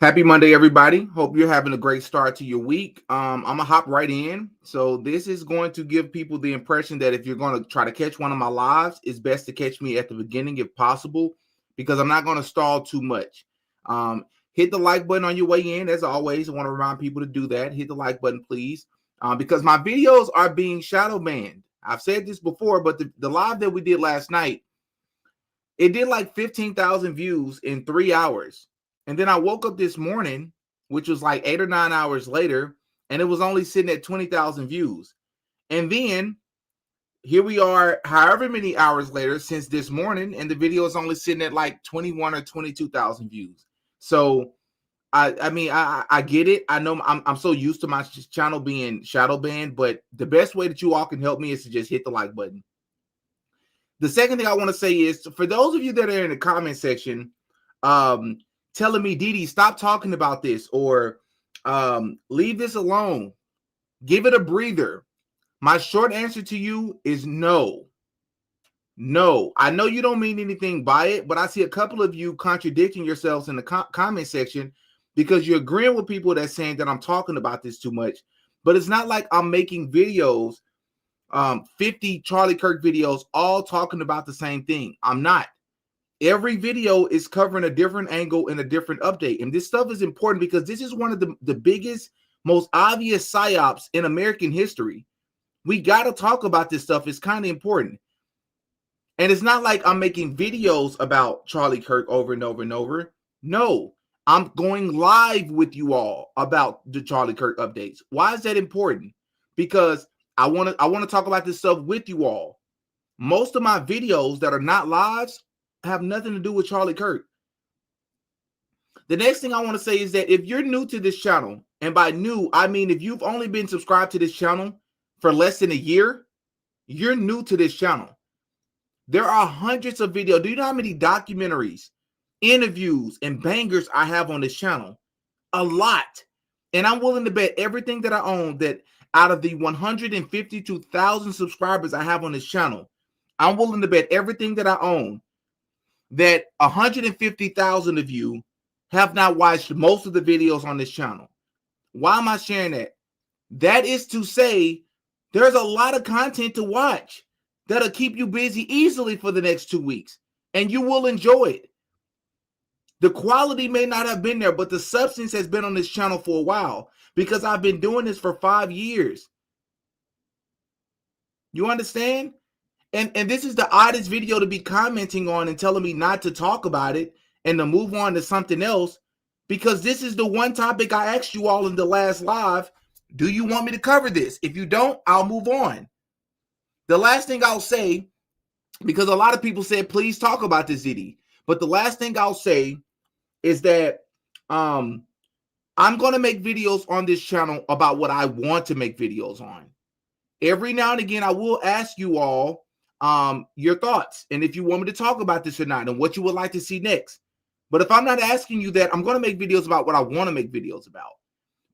Happy Monday, everybody. Hope you're having a great start to your week. I'm gonna hop right in. So this is going to give people the impression that if you're going to try to catch one of my lives, it's best to catch me at the beginning if possible, because I'm not going to stall too much. Hit the like button on your way in. As always, I want to remind people to do that. Hit the like button, please, because my videos are being shadow banned. I've said this before, but the live that we did last night, it did like 15,000 views in 3 hours. And then I woke up this morning, which was like 8 or 9 hours later, and it was only sitting at 20,000 views. And then here we are, however many hours later since this morning, and the video is only sitting at like 21 or 22,000 views. So I get it. I know I'm so used to my channel being shadow banned, but the best way that you all can help me is to just hit the like button. The second thing I want to say is, for those of you that are in the comment section, telling me, Didi, stop talking about this, or leave this alone, give it a breather. My short answer to you is no. No, I know you don't mean anything by it, but I see a couple of you contradicting yourselves in the comment section because you're agreeing with people that's saying that I'm talking about this too much. But it's not like I'm making videos, 50 Charlie Kirk videos, all talking about the same thing. I'm not. Every video is covering a different angle and a different update. And this stuff is important because this is one of the biggest, most obvious psyops in American history. We got to talk about this stuff. It's kind of important. And it's not like I'm making videos about Charlie Kirk over and over and over. No, I'm going live with you all about the Charlie Kirk updates. Why is that important? Because I want to talk about this stuff with you all. Most of my videos that are not lives have nothing to do with Charlie Kirk. The next thing I want to say is that if you're new to this channel, and by new, I mean if you've only been subscribed to this channel for less than a year, you're new to this channel. There are hundreds of videos. Do you know how many documentaries, interviews, and bangers I have on this channel? A lot. And I'm willing to bet everything that I own that out of the 152,000 subscribers I have on this channel, I'm willing to bet everything that I own that 150,000 of you have not watched most of the videos on this channel. Why am I sharing that? That is to say, there's a lot of content to watch that'll keep you busy easily for the next 2 weeks, and you will enjoy it. The quality may not have been there, but the substance has been on this channel for a while because I've been doing this for 5 years. You understand? And this is the oddest video to be commenting on and telling me not to talk about it and to move on to something else, because this is the one topic I asked you all in the last live. Do you want me to cover this? If you don't, I'll move on. The last thing I'll say, because a lot of people said, please talk about this, Didi. But the last thing I'll say is that I'm going to make videos on this channel about what I want to make videos on. Every now and again, I will ask you all your thoughts and if you want me to talk about this or not and what you would like to see next. But if I'm not asking you that, I'm going to make videos about what I want to make videos about.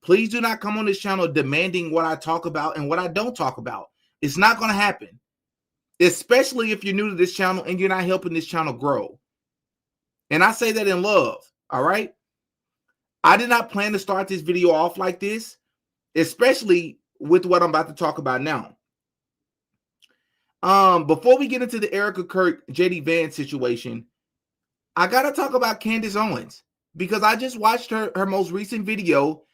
Please do not come on this channel demanding what I talk about and what I don't talk about. It's not going to happen, especially if you're new to this channel and you're not helping this channel grow. And I say that in love, all right? I did not plan to start this video off like this, especially with what I'm about to talk about now. Before we get into the Erika Kirk, JD Vance situation, I got to talk about Candace Owens because I just watched her most recent video,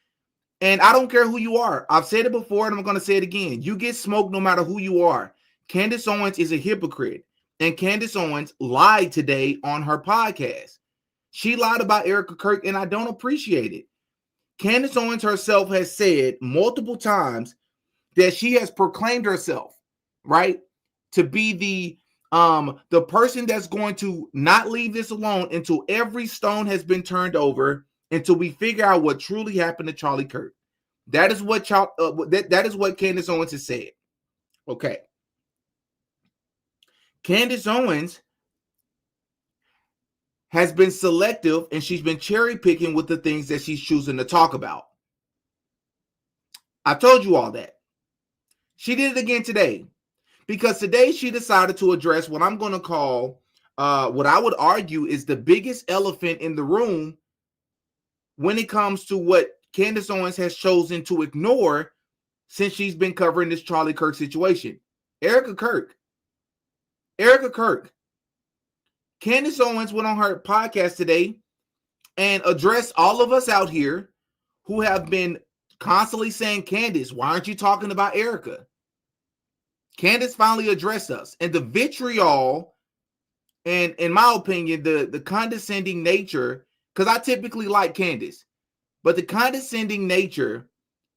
and I don't care who you are. I've said it before, and I'm going to say it again. You get smoked no matter who you are. Candace Owens is a hypocrite, and Candace Owens lied today on her podcast. She lied about Erika Kirk, and I don't appreciate it. Candace Owens herself has said multiple times that she has proclaimed herself, right, to be the person that's going to not leave this alone until every stone has been turned over, until we figure out what truly happened to Charlie Kirk. That is what that is what Candace Owens has said. Okay. Candace Owens has been selective, and she's been cherry picking with the things that she's choosing to talk about. I told you all that. She did it again today, because today she decided to address what I'm going to call what I would argue is the biggest elephant in the room when it comes to what Candace Owens has chosen to ignore since she's been covering this Charlie Kirk situation. Erika Kirk. Candace Owens went on her podcast today and addressed all of us out here who have been constantly saying, Candace, why aren't you talking about Erika? Candace finally addressed us. And the vitriol, and in my opinion, the condescending nature, because I typically like Candace, but the condescending nature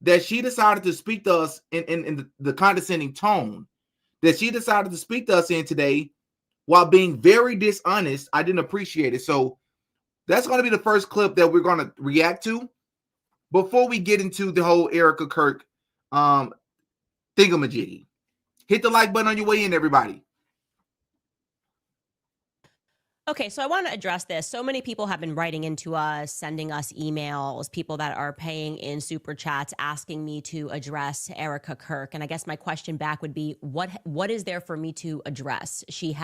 that she decided to speak to us in the condescending tone that she decided to speak to us in today while being very dishonest, I didn't appreciate it. So that's going to be the first clip that we're going to react to before we get into the whole Erika Kirk thingamajiggy. Hit the like button on your way in, everybody. Okay, so I want to address this. So many people have been writing into us, sending us emails, people that are paying in super chats, asking me to address Erika Kirk. And I guess my question back would be, what is there for me to address? She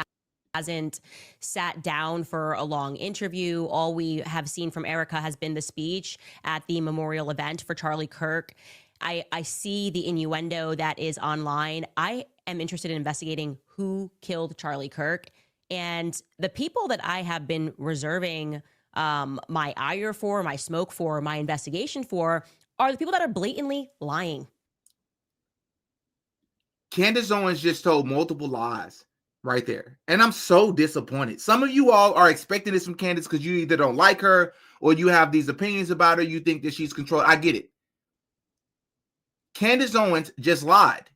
hasn't sat down for a long interview. All we have seen from Erika has been the speech at the memorial event for Charlie Kirk. I see the innuendo that is online. I am interested in investigating who killed Charlie Kirk. And the people that I have been reserving my ire for, my smoke for, my investigation for are the people that are blatantly lying. Candace Owens just told multiple lies right there. And I'm so disappointed. Some of you all are expecting this from Candace because you either don't like her or you have these opinions about her. You think that she's controlled. I get it. Candace Owens just lied.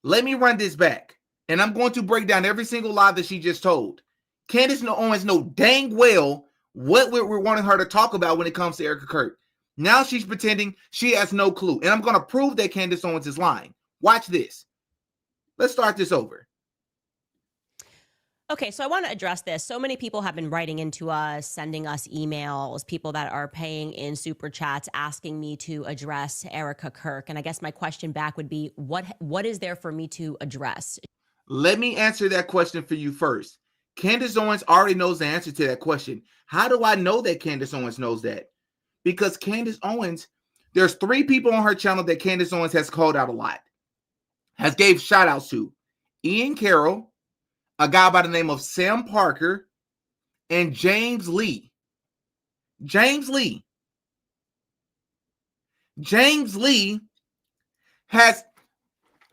Let me run this back. And I'm going to break down every single lie that she just told. Candace Owens know dang well what we're wanting her to talk about when it comes to Erika Kirk. Now she's pretending she has no clue. And I'm going to prove that Candace Owens is lying. Watch this. Let's start this over. Okay, so I want to address this. So many people have been writing into us, sending us emails, people that are paying in super chats, asking me to address Erika Kirk. And I guess my question back would be, what is there for me to address? Let me answer that question for you first. Candace Owens already knows the answer to that question. How do I know that Candace Owens knows that? Because Candace Owens, there's 3 people on her channel that Candace Owens has called out a lot, has gave shout outs to. Ian Carroll, a guy by the name of Sam Parker, and James Lee. James Lee has,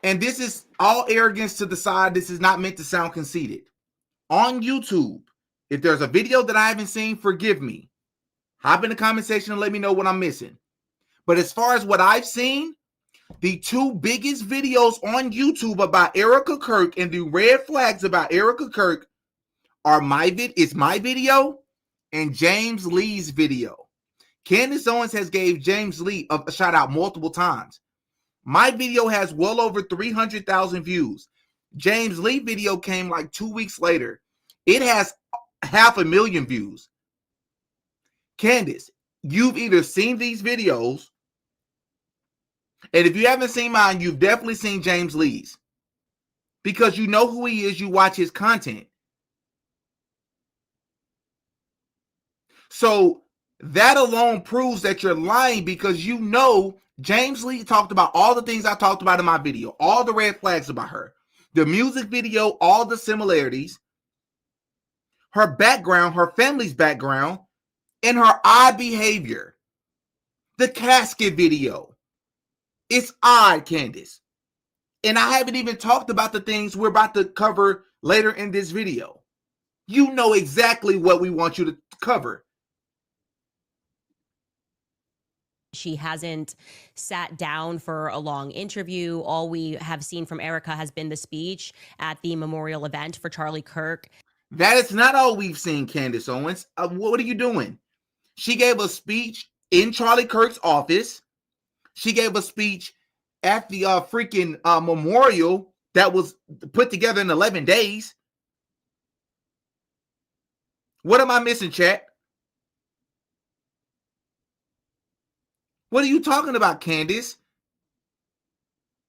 and this is all arrogance to the side, this is not meant to sound conceited. On YouTube, if there's a video that I haven't seen, forgive me. Hop in the comment section and let me know what I'm missing. But as far as what I've seen, the 2 biggest videos on YouTube about Erika Kirk and the red flags about Erika Kirk are my video and James Lee's video. Candace Owens has gave James Lee a shout out multiple times. My video has well over 300,000 views. James Lee video came like 2 weeks later. It has 500,000 views. Candace, you've either seen these videos, and if you haven't seen mine, you've definitely seen James Lee's. Because you know who he is, you watch his content. So that alone proves that you're lying, because you know James Lee talked about all the things I talked about in my video, all the red flags about her, the music video, all the similarities, her background, her family's background, and her odd behavior. The casket video. It's odd, Candace. And I haven't even talked about the things we're about to cover later in this video. You know exactly what we want you to cover. She hasn't sat down for a long interview. All we have seen from Erika has been the speech at the memorial event for Charlie Kirk. That is not all we've seen, Candace Owens. What are you doing? She gave a speech in Charlie Kirk's office. She gave a speech at the freaking memorial that was put together in 11 days. What am I missing, chat? What are you talking about, Candace?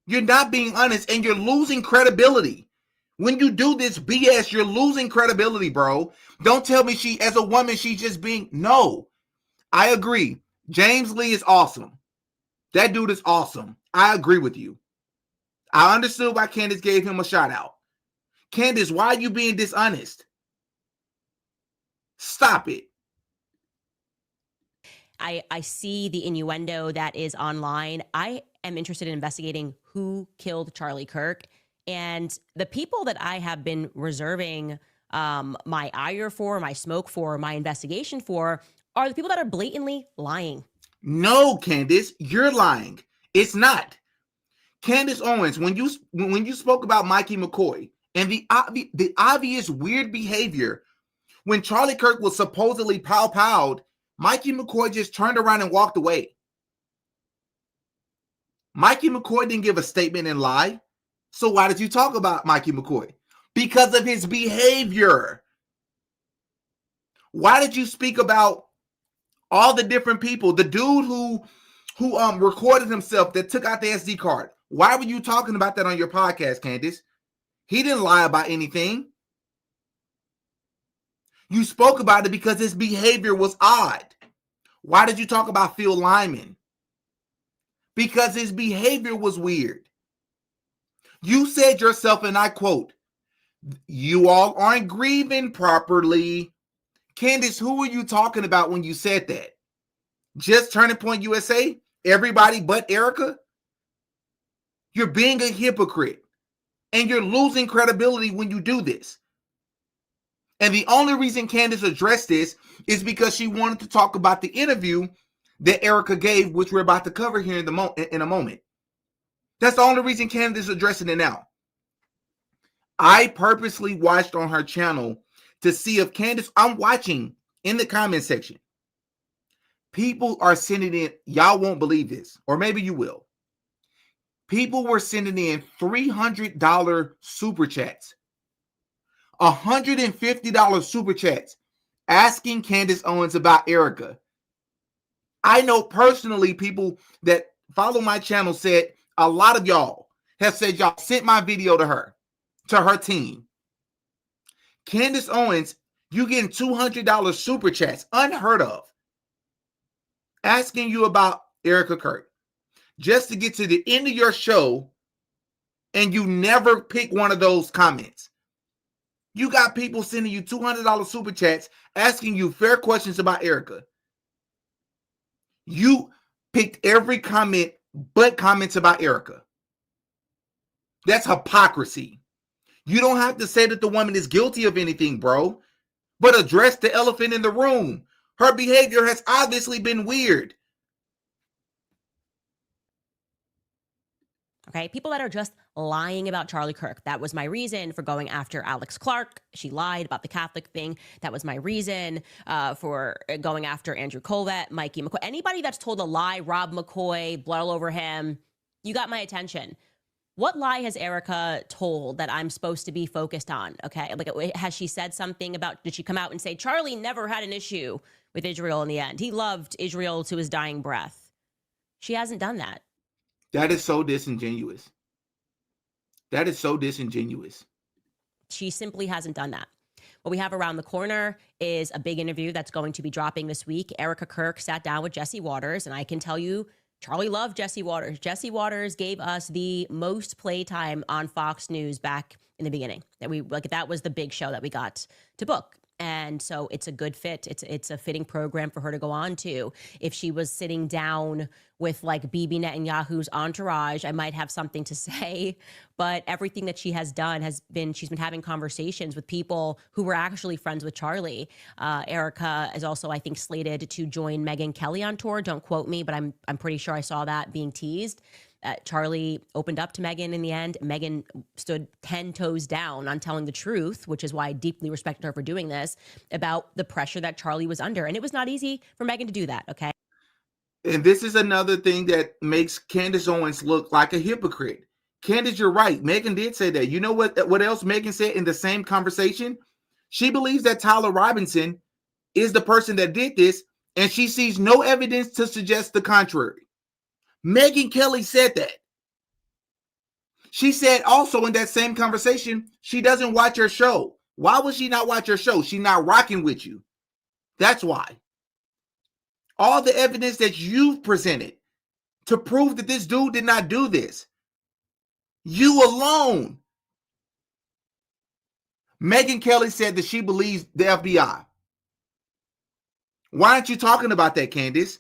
You're not being honest, and you're losing credibility. When you do this BS, you're losing credibility, bro. Don't tell me she, as a woman, she's just being, no. I agree. James Lee is awesome. That dude is awesome. I agree with you. I understood why Candace gave him a shout out. Candace, why are you being dishonest? Stop it. I see the innuendo that is online. I am interested in investigating who killed Charlie Kirk. And the people that I have been reserving my ire for, my smoke for, my investigation for are the people that are blatantly lying. No, Candace, you're lying. It's not. Candace Owens, when you spoke about Mikey McCoy and the obvious weird behavior when Charlie Kirk was supposedly pow-powed, Mikey McCoy just turned around and walked away. Mikey McCoy didn't give a statement and lie. So why did you talk about Mikey McCoy? Because of his behavior. Why did you speak about all the different people? The dude who recorded himself that took out the SD card. Why were you talking about that on your podcast, Candace? He didn't lie about anything. You spoke about it because his behavior was odd. Why did you talk about Phil Lyman? Because his behavior was weird. You said yourself, and I quote, "You all aren't grieving properly." Candace, who were you talking about when you said that? Just Turning Point USA? Everybody but Erika? You're being a hypocrite. And you're losing credibility when you do this. And the only reason Candace addressed this is because she wanted to talk about the interview that Erika gave, which we're about to cover here in a moment. That's the only reason Candace is addressing it now. I purposely watched on her channel to see if Candace, I'm watching in the comment section. People are sending in, y'all won't believe this, or maybe you will. People were sending in $300 super chats, $150 super chats, asking Candace Owens about Erika. I know personally people that follow my channel said a lot of y'all have said y'all sent my video to her team. Candace Owens, you getting $200 super chats, unheard of, asking you about Erika Kirk, just to get to the end of your show, and you never pick one of those comments. You got people sending you $200 super chats, asking you fair questions about Erika. You picked every comment but comments about Erika. That's hypocrisy. You don't have to say that the woman is guilty of anything, bro, but address the elephant in the room. Her behavior has obviously been weird. Okay, people that are just lying about Charlie Kirk. That was my reason for going after Alex Clark. She lied about the Catholic thing. That was my reason for going after Andrew Colvett, Mikey McCoy. Anybody that's told a lie, Rob McCoy, blood all over him, you got my attention. What lie has Erika told that I'm supposed to be focused on? Okay, like, has she said something about, did she come out and say, Charlie never had an issue with Israel in the end? He loved Israel to his dying breath. She hasn't done that. That is so disingenuous. That is so disingenuous. She simply hasn't done that. What we have around the corner is a big interview that's going to be dropping this week. Erika Kirk sat down with Jesse Waters, and I can tell you, Charlie loved Jesse Waters. Jesse Waters gave us the most playtime on Fox News back in the beginning. That was the big show that we got to book. And so it's a good fit. It's a fitting program for her to go on to. If she was sitting down with like Bibi Netanyahu's entourage, I might have something to say. But everything that she has done she's been having conversations with people who were actually friends with Charlie. Erika is also, I think, slated to join Megyn Kelly on tour. Don't quote me, but I'm pretty sure I saw that being teased. Charlie opened up to Megyn in the end. Megyn stood 10 toes down on telling the truth, which is why I deeply respected her for doing this, about the pressure that Charlie was under. And it was not easy for Megyn to do that, okay? And this is another thing that makes Candace Owens look like a hypocrite. Candace, you're right. Megyn did say that. You know what else Megyn said in the same conversation? She believes that Tyler Robinson is the person that did this, and she sees no evidence to suggest the contrary. Megyn Kelly said that. She said also in that same conversation, she doesn't watch your show. Why would she not watch your show? She's not rocking with you. That's why. all the evidence that you've presented to prove that this dude did not do this. You alone. Megyn Kelly said that she believes the FBI. Why aren't you talking about that, Candace?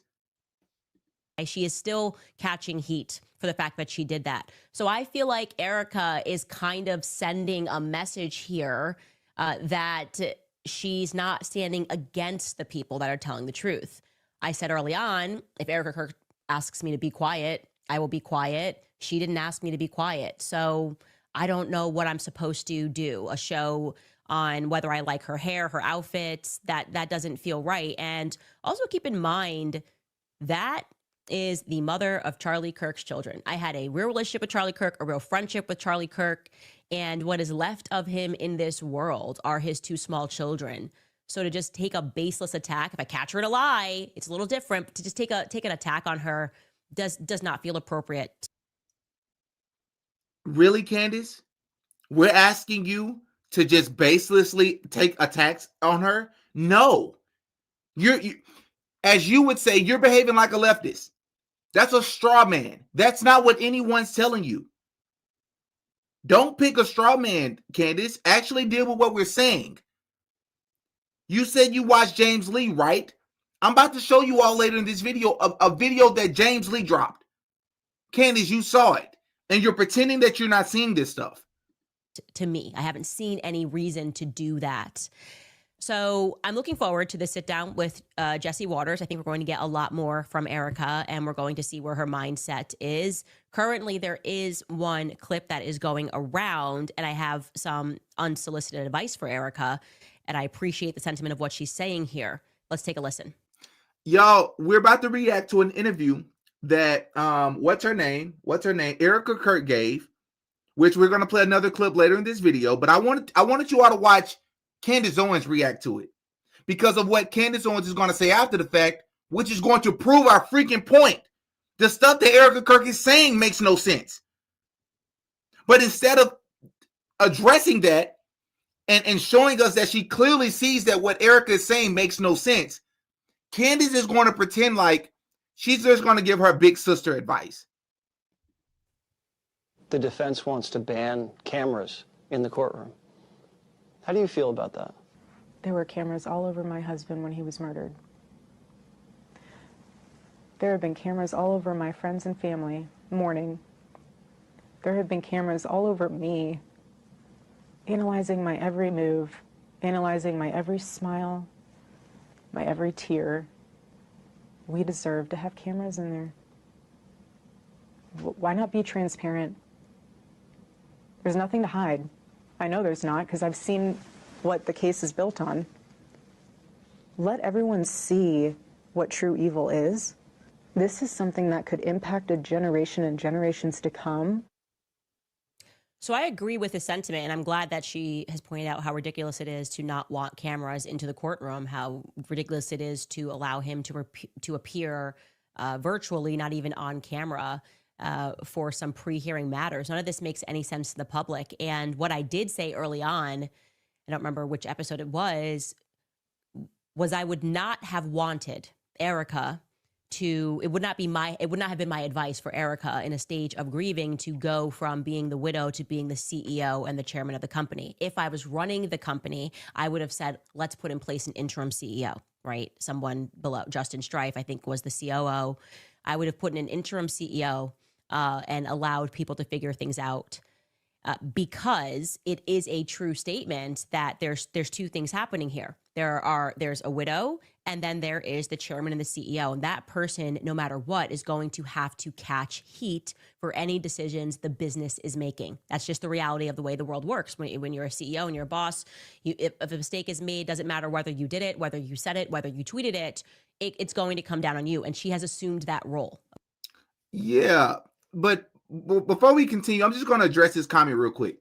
She is still catching heat for the fact that she did that. So I feel like Erika is kind of sending a message here that she's not standing against the people that are telling the truth. I said early on, if Erika Kirk asks me to be quiet, I will be quiet. She didn't ask me to be quiet. So I don't know what I'm supposed to do. A show on whether I like her hair, her outfits, that doesn't feel right. And also keep in mind that is the mother of Charlie Kirk's children. I had a real relationship with Charlie Kirk, a real friendship with Charlie Kirk, and what is left of him in this world are his two small children. So to just take a baseless attack, if I catch her in a lie, it's a little different, but to just take an attack on her does not feel appropriate. Really, Candace? We're asking you to just baselessly take attacks on her? No. You, as you would say, you're behaving like a leftist. That's a straw man. That's not what anyone's telling you. Don't pick a straw man, Candace. Actually deal with what we're saying. You said you watched James Lee, right? I'm about to show you all later in this video a video that James Lee dropped. Candace, you saw it. And you're pretending that you're not seeing this stuff. To me, I haven't seen any reason to do that. So I'm looking forward to the sit down with Jesse Waters. I think we're going to get a lot more from Erika, and we're going to see where her mindset is. Currently, there is one clip that is going around, and I have some unsolicited advice for Erika, and I appreciate the sentiment of what she's saying here. Let's take a listen. Y'all, we're about to react to an interview that what's her name? Erika Kirk gave, which we're going to play another clip later in this video. But I wanted you all to watch Candace Owens react to it because of what Candace Owens is going to say after the fact, which is going to prove our freaking point. The stuff that Erika Kirk is saying makes no sense. But instead of addressing that and showing us that she clearly sees that what Erika is saying makes no sense, Candace is going to pretend like she's just going to give her big sister advice. The defense wants to ban cameras in the courtroom. How do you feel about that? There were cameras all over my husband when he was murdered. There have been cameras all over my friends and family mourning. There have been cameras all over me, analyzing my every move, analyzing my every smile, my every tear. We deserve to have cameras in there. Why not be transparent? There's nothing to hide. I know there's not, because I've seen what the case is built on. Let everyone see what true evil is. This is something that could impact a generation and generations to come. So I agree with the sentiment, and I'm glad that she has pointed out how ridiculous it is to not want cameras into the courtroom, how ridiculous it is to allow him to appear virtually, not even on camera, for some pre-hearing matters. None of this makes any sense to the public. And what I did say early on, I don't remember which episode it was I would not have wanted Erika it would not have been my advice for Erika in a stage of grieving to go from being the widow to being the CEO and the chairman of the company. If I was running the company, I would have said, let's put in place an interim CEO, right? Someone below Justin Strife, I think, was the COO. I would have put in an interim CEO and allowed people to figure things out. Because it is a true statement that there's two things happening here. There's a widow, and then there is the chairman and the CEO. And that person, no matter what, is going to have to catch heat for any decisions the business is making. That's just the reality of the way the world works. When you're a CEO and you're a boss, if a mistake is made, doesn't matter whether you did it, whether you said it, whether you tweeted it, it's going to come down on you. And she has assumed that role. Yeah, but before we continue, I'm just going to address this comment real quick.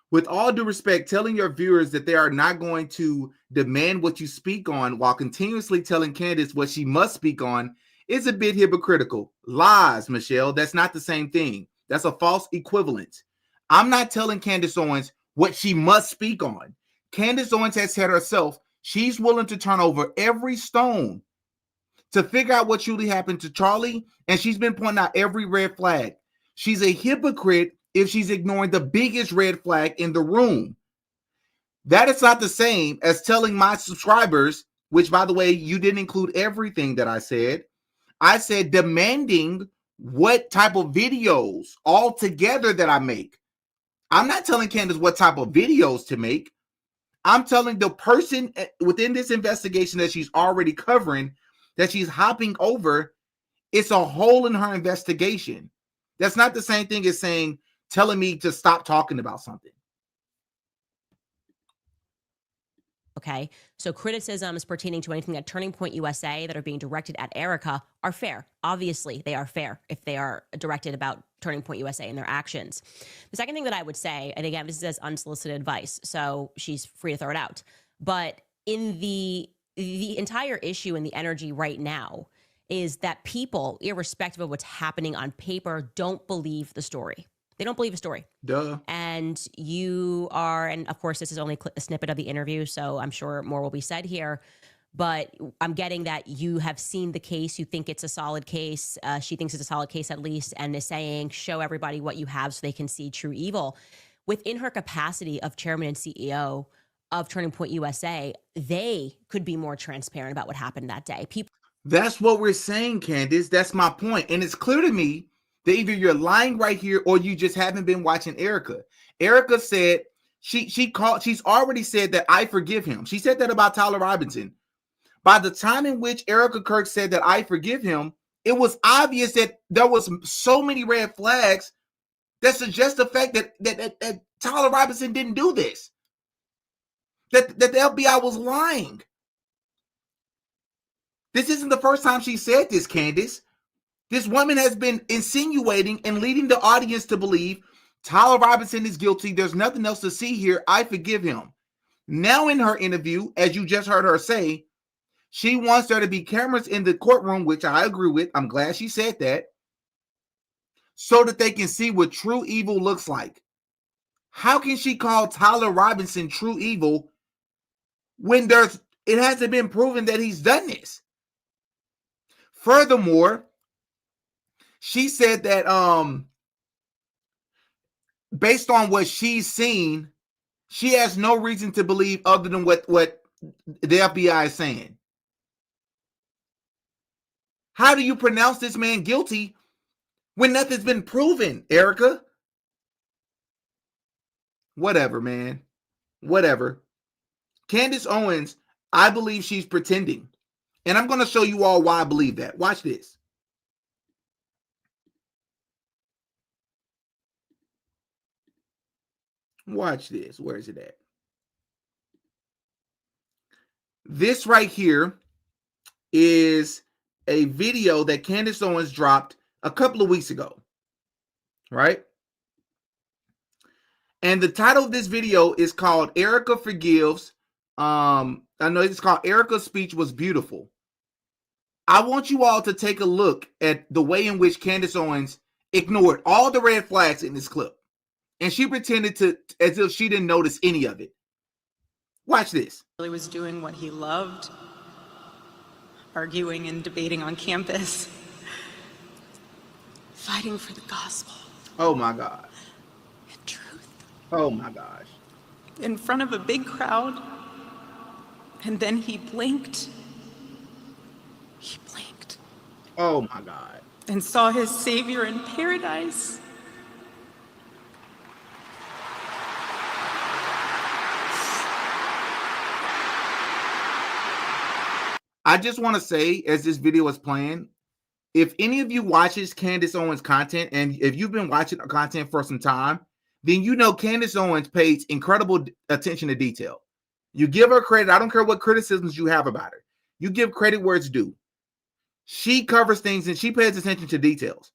With all due respect, telling your viewers that they are not going to demand what you speak on while continuously telling Candace what she must speak on is a bit hypocritical. Lies, Michelle. That's not the same thing. That's a false equivalence. I'm not telling Candace Owens what she must speak on. Candace Owens has said herself she's willing to turn over every stone to figure out what truly happened to Charlie, and she's been pointing out every red flag. She's a hypocrite if she's ignoring the biggest red flag in the room. That is not the same as telling my subscribers, which, by the way, you didn't include everything that I said. I said demanding what type of videos altogether that I make. I'm not telling Candace what type of videos to make. I'm telling the person within this investigation that she's already covering, that she's hopping over, it's a hole in her investigation. That's not the same thing as telling me to stop talking about something. Okay, so criticisms pertaining to anything at Turning Point USA that are being directed at Erika are fair. Obviously, they are fair if they are directed about Turning Point USA and their actions. The second thing that I would say, and again, this is unsolicited advice, so she's free to throw it out, but in the entire issue and the energy right now is that people, irrespective of what's happening on paper, don't believe the story. They don't believe a story. Duh. And you are, and of course, this is only a snippet of the interview, so I'm sure more will be said here. But I'm getting that you have seen the case. You think it's a solid case. She thinks it's a solid case at least, and is saying, show everybody what you have so they can see true evil. Within her capacity of chairman and CEO of Turning Point USA, they could be more transparent about what happened that day. That's what we're saying, Candace. That's my point. And it's clear to me that either you're lying right here or you just haven't been watching Erika. Erika said she's already said that I forgive him. She said that about Tyler Robinson. By the time in which Erika Kirk said that I forgive him, it was obvious that there was so many red flags that suggest the fact that Tyler Robinson didn't do this. That the FBI was lying. This isn't the first time she said this, Candace. This woman has been insinuating and leading the audience to believe Tyler Robinson is guilty. There's nothing else to see here. I forgive him. Now in her interview, as you just heard her say, she wants there to be cameras in the courtroom, which I agree with. I'm glad she said that, so that they can see what true evil looks like. How can she call Tyler Robinson true evil when it hasn't been proven that he's done this? Furthermore, she said that based on what she's seen, she has no reason to believe other than what the FBI is saying. How do you pronounce this man guilty when nothing's been proven, Erika? Whatever, man. Whatever. Candace Owens, I believe she's pretending. And I'm going to show you all why I believe that. Watch this. Watch this. Where is it at? This right here is a video that Candace Owens dropped a couple of weeks ago, right? And the title of this video is called Erika Forgives. I know it's called Erika's Speech Was Beautiful. I want you all to take a look at the way in which Candace Owens ignored all the red flags in this clip. And she pretended as if she didn't notice any of it. Watch this. He was doing what he loved, arguing and debating on campus, fighting for the gospel. Oh my God. And truth. Oh my gosh. In front of a big crowd, and then he blinked. He blinked. Oh my God. And saw his Savior in paradise. I just want to say, as this video is playing, if any of you watches Candace Owens content, and if you've been watching her content for some time, then you know Candace Owens pays incredible attention to detail. You give her credit. I don't care what criticisms you have about her. You give credit where it's due. She covers things and she pays attention to details.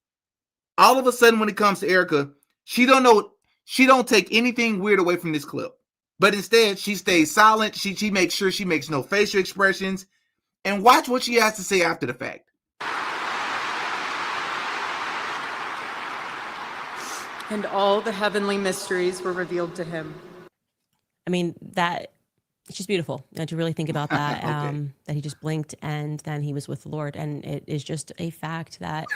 All of a sudden, when it comes to Erika, she don't take anything weird away from this clip. But instead, she stays silent. She makes sure she makes no facial expressions. And watch what she has to say after the fact. And all the heavenly mysteries were revealed to him. I mean, It's just beautiful to really think about that, Okay. that he just blinked and then he was with the Lord. And it is just a fact that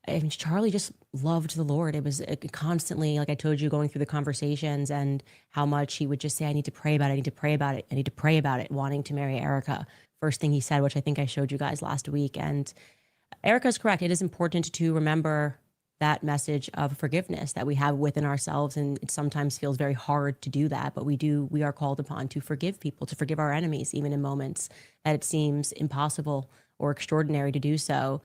I mean, Charlie just loved the Lord. It was constantly, like I told you, going through the conversations and how much he would just say, I need to pray about it. I need to pray about it. I need to pray about it, wanting to marry Erika. First thing he said, which I think I showed you guys last week. And Erika's correct. It is important to remember that message of forgiveness that we have within ourselves. And it sometimes feels very hard to do that, but we are called upon to forgive people, to forgive our enemies, even in moments that it seems impossible or extraordinary to do so.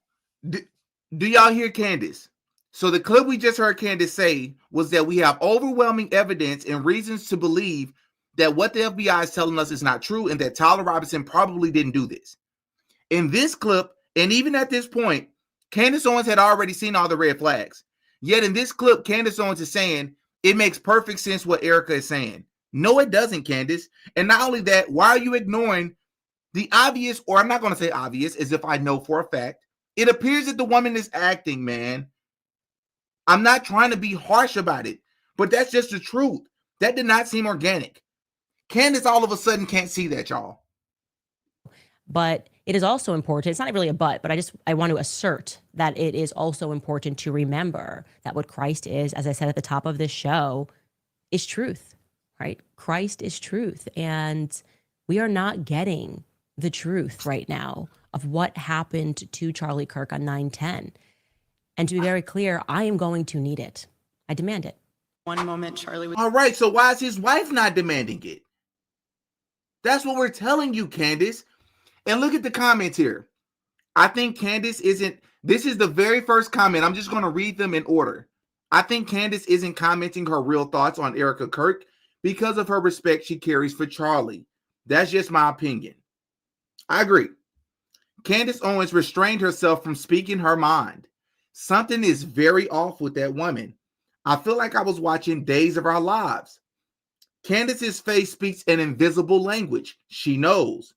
Do y'all hear Candace? So the clip we just heard Candace say was that we have overwhelming evidence and reasons to believe that what the FBI is telling us is not true and that Tyler Robinson probably didn't do this. In this clip, and even at this point, Candace Owens had already seen all the red flags. Yet in this clip, Candace Owens is saying it makes perfect sense what Erika is saying. No, it doesn't, Candace. And not only that, why are you ignoring the obvious, or I'm not going to say obvious, as if I know for a fact. It appears that the woman is acting, man. I'm not trying to be harsh about it, but that's just the truth. That did not seem organic. Candace all of a sudden can't see that, y'all. But it is also important, it's not really a but I want to assert that it is also important to remember that what Christ is, as I said at the top of this show, is truth, right? Christ is truth. And we are not getting the truth right now of what happened to Charlie Kirk on 9/10. And to be very clear, I am going to need it. I demand it. One moment, Charlie was All right, so why is his wife not demanding it? That's what we're telling you, Candace. And look at the comments here. I think Candace isn't, this is the very first comment. I'm just going to read them in order. I think Candace isn't commenting her real thoughts on Erika Kirk because of her respect she carries for Charlie. That's just my opinion. I agree. Candace Owens restrained herself from speaking her mind. Something is very off with that woman. I feel like I was watching Days of Our Lives. Candace's face speaks an invisible language. She knows.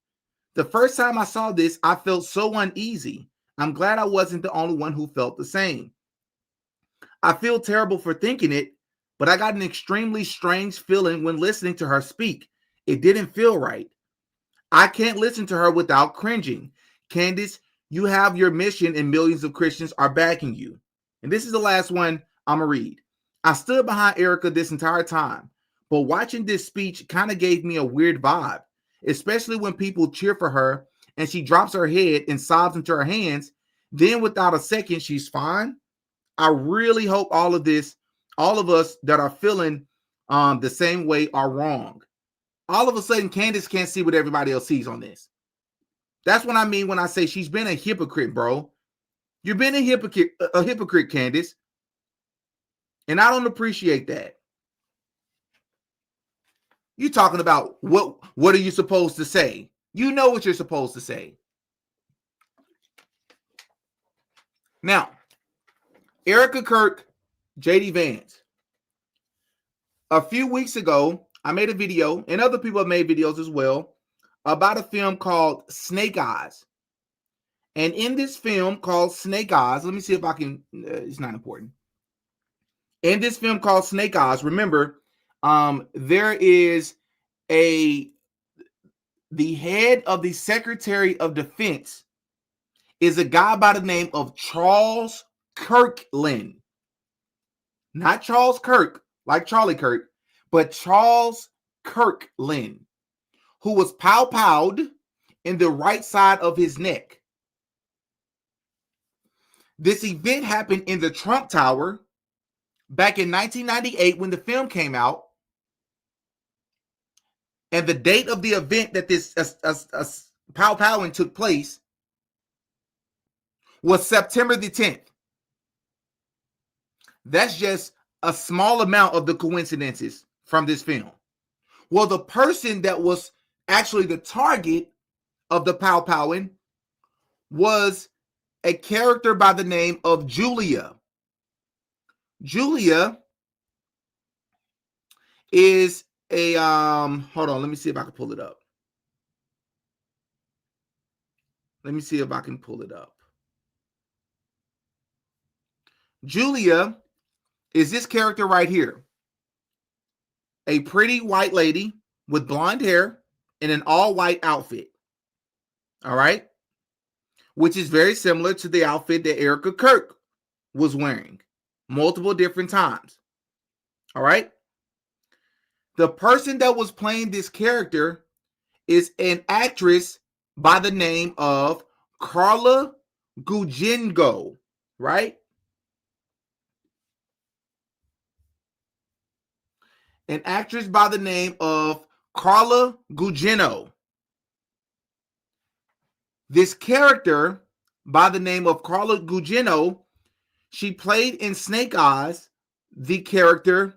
The first time I saw this, I felt so uneasy. I'm glad I wasn't the only one who felt the same. I feel terrible for thinking it, but I got an extremely strange feeling when listening to her speak. It didn't feel right. I can't listen to her without cringing. Candace, you have your mission and millions of Christians are backing you. And this is the last one I'm going to read. I stood behind Erika this entire time, but watching this speech kind of gave me a weird vibe, especially when people cheer for her and she drops her head and sobs into her hands. Then without a second, she's fine. I really hope all of us that are feeling the same way are wrong. All of a sudden, Candace can't see what everybody else sees on this. That's what I mean when I say she's been a hypocrite, bro. You've been a hypocrite, Candace. And I don't appreciate that. You're talking about what are you supposed to say? You know what you're supposed to say. Now, Erika Kirk, JD Vance. A few weeks ago, I made a video, and other people have made videos as well, about a film called Snake Eyes. And in this film called Snake Eyes, let me see if I can, it's not important. In this film called Snake Eyes, remember, there is the head of the Secretary of Defense is a guy by the name of Charles Kirkland. Not Charles Kirk, like Charlie Kirk, but Charles Kirkland, who was pow-powed in the right side of his neck. This event happened in the Trump Tower back in 1998 when the film came out. And the date of the event that this pow-powing took place was September the 10th. That's just a small amount of the coincidences from this film. Well, the person that was actually the target of the pow-powing was a character by the name of Julia. Julia is a hold on, let me see if I can pull it up. Julia is this character right here. A pretty white lady with blonde hair, in an all-white outfit. All right. Which is very similar to the outfit that Erika Kirk was wearing multiple different times. All right. The person that was playing this character is an actress by the name of Carla Gugino, right? An actress by the name of Carla Gugino. This character by the name of Carla Gugino, she played in Snake Eyes the character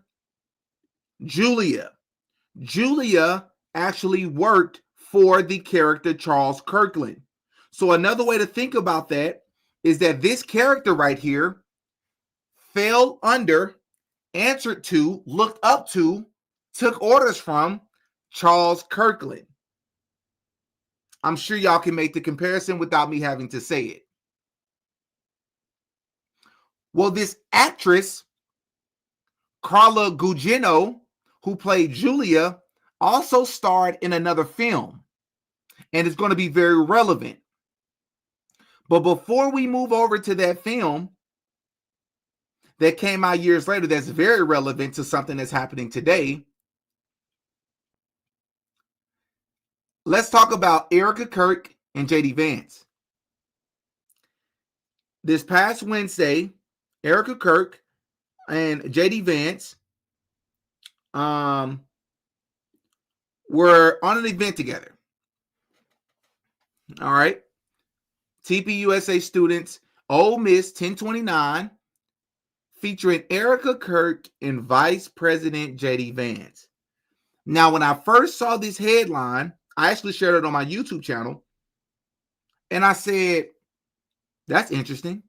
Julia. Julia actually worked for the character Charles Kirkland. So another way to think about that is that this character right here fell under, answered to, looked up to, took orders from Charles Kirkland. I'm sure y'all can make the comparison without me having to say it. Well, this actress, Carla Gugino, who played Julia, also starred in another film and is going to be very relevant. But before we move over to that film that came out years later that's very relevant to something that's happening today, let's talk about Erika Kirk and JD Vance. This past Wednesday, Erika Kirk and JD Vance were on an event together. All right. TPUSA students, Ole Miss 1029, featuring Erika Kirk and Vice President JD Vance. Now, when I first saw this headline, I actually shared it on my YouTube channel, and I said, that's interesting.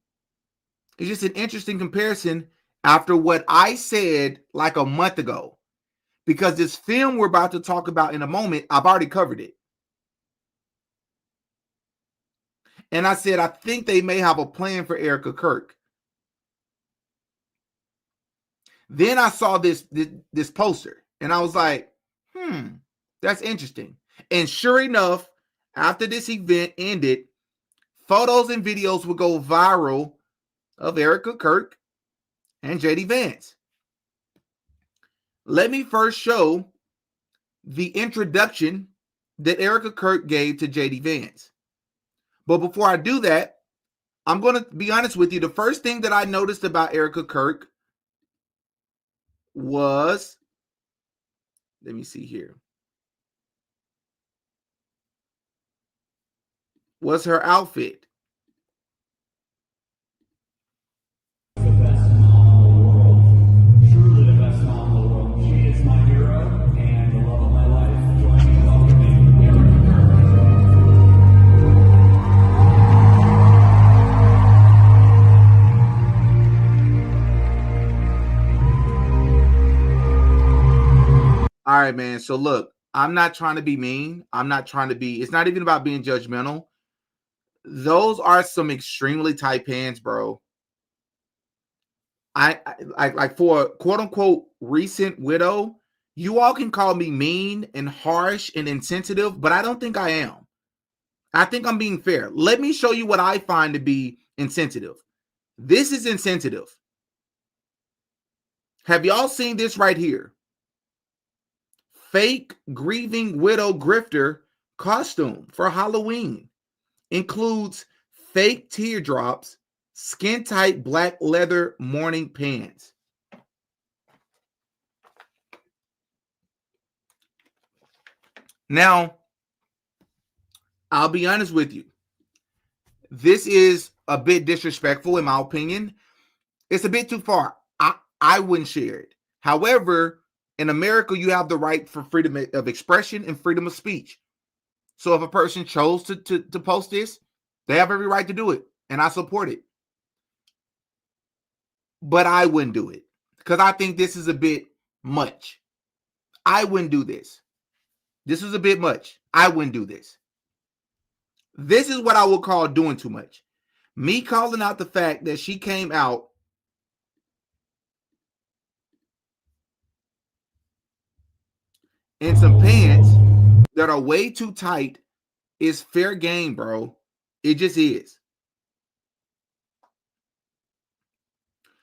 It's just an interesting comparison after what I said like a month ago, because this film we're about to talk about in a moment, I've already covered it. And I said, I think they may have a plan for Erika Kirk. Then I saw this poster, and I was like, that's interesting. And sure enough, after this event ended, photos and videos would go viral of Erika Kirk and JD Vance. Let me first show the introduction that Erika Kirk gave to JD Vance. But before I do that, I'm going to be honest with you. The first thing that I noticed about Erika Kirk was, let me see here, was her outfit. The best mom in the world, truly the best mom in the world. She is my hero and the love of my life. Join me in welcoming Erika Kirk. All right, man. So look, I'm not trying to be mean. I'm not trying to be, it's not even about being judgmental. Those are some extremely tight pants, bro. I like for a quote unquote recent widow, you all can call me mean and harsh and insensitive, but I don't think I am. I think I'm being fair. Let me show you what I find to be insensitive. This is insensitive. Have y'all seen this right here? Fake grieving widow grifter costume for Halloween. Includes fake teardrops, skin tight black leather morning pants. Now, I'll be honest with you. This is a bit disrespectful in my opinion. It's a bit too far. I wouldn't share it. However, in America, you have the right for freedom of expression and freedom of speech. So if a person chose to post this, they have every right to do it, and I support it. But I wouldn't do it because I think this is a bit much. I wouldn't do this. This is a bit much. I wouldn't do this. This is what I would call doing too much. Me calling out the fact that she came out in some pants that are way too tight is fair game, bro. It just is.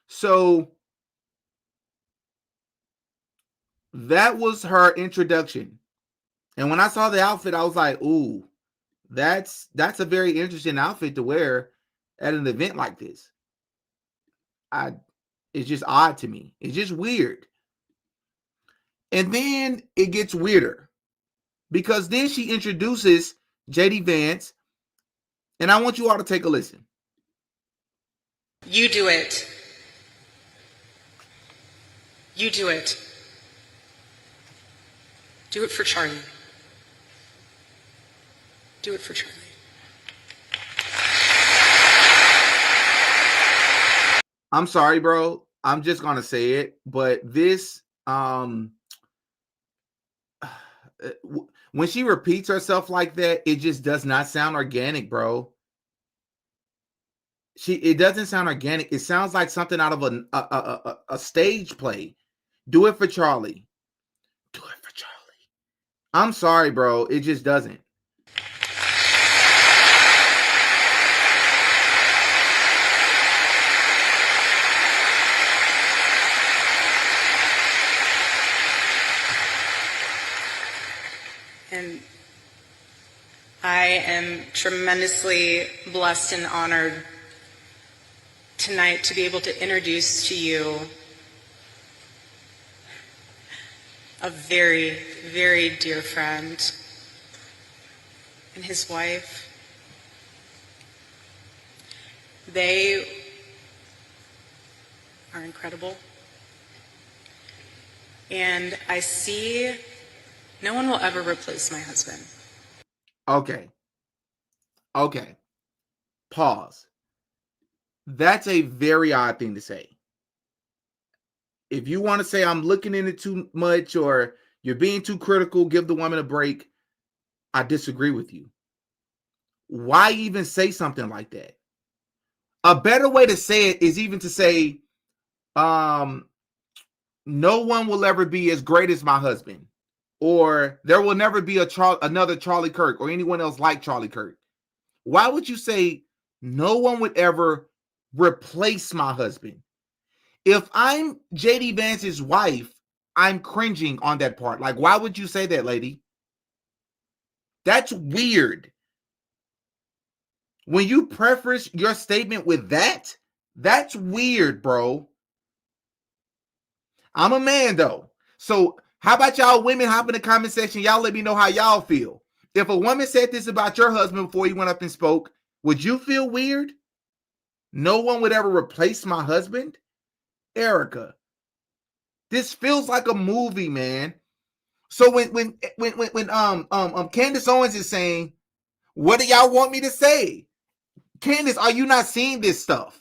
So that was her introduction. And when I saw the outfit, I was like, ooh, that's a very interesting outfit to wear at an event like this. It's just odd to me. It's just weird. And then it gets weirder because then she introduces JD Vance, and I want you all to take a listen. You do it. You do it. Do it for Charlie. Do it for Charlie. I'm sorry, bro. I'm just gonna say it, but this when she repeats herself like that, it just does not sound organic, bro. It doesn't sound organic. It sounds like something out of a stage play. Do it for Charlie. Do it for Charlie. I'm sorry, bro. It just doesn't. And I am tremendously blessed and honored tonight to be able to introduce to you a very, very dear friend and his wife. They are incredible. And I see no one will ever replace my husband. Okay. Pause. That's a very odd thing to say. If you want to say I'm looking into too much or you're being too critical, give the woman a break. I disagree with you. Why even say something like that? A better way to say it is even to say, no one will ever be as great as my husband, or there will never be another Charlie Kirk or anyone else like Charlie Kirk. Why would you say no one would ever replace my husband? If I'm JD Vance's wife, I'm cringing on that part. Like, why would you say that, lady? That's weird. When you preface your statement with that, that's weird, bro. I'm a man, though. So how about y'all women hop in the comment section? Y'all let me know how y'all feel. If a woman said this about your husband before he went up and spoke, would you feel weird? No one would ever replace my husband? Erika, this feels like a movie, man. So when Candace Owens is saying, what do y'all want me to say? Candace, are you not seeing this stuff?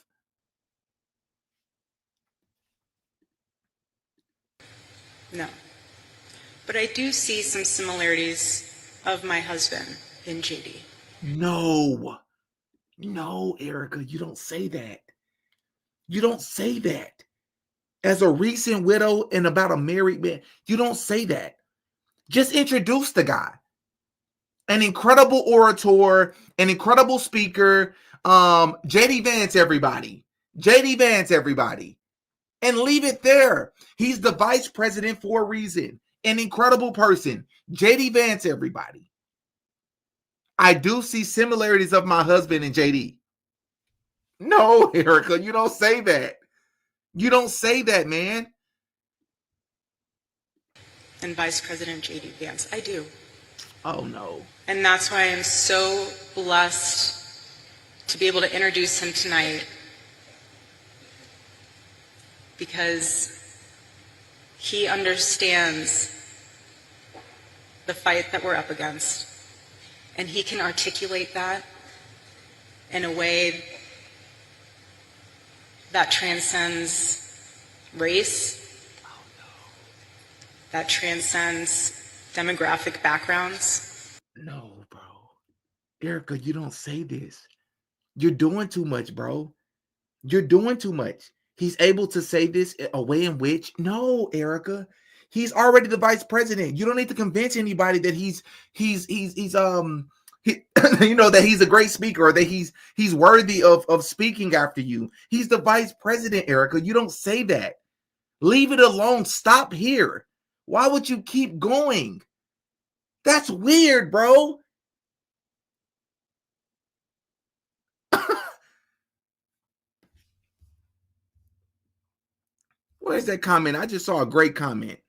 No. But I do see some similarities of my husband in JD. No, Erika, you don't say that. You don't say that. As a recent widow and about a married man, you don't say that. Just introduce the guy. An incredible orator, an incredible speaker. JD Vance, everybody. JD Vance, everybody. And leave it there. He's the vice president for a reason. An incredible person. JD Vance, everybody. I do see similarities of my husband and JD. No, Erika, you don't say that. You don't say that, man. And Vice President JD Vance. I do. Oh, no. And that's why I'm so blessed to be able to introduce him tonight, because he understands the fight that we're up against, and he can articulate that in a way that transcends race, that transcends demographic backgrounds. No, bro. Erika, you don't say this. You're doing too much, bro. You're doing too much. He's able to say this a way in which, no, Erika, He's already the vice president. You don't need to convince anybody that he's you know, that he's a great speaker or that he's worthy of speaking after you. He's the vice president, Erika. You don't say that. Leave it alone. Stop here. Why would you keep going? That's weird, bro. Where's that comment? I just saw a great comment.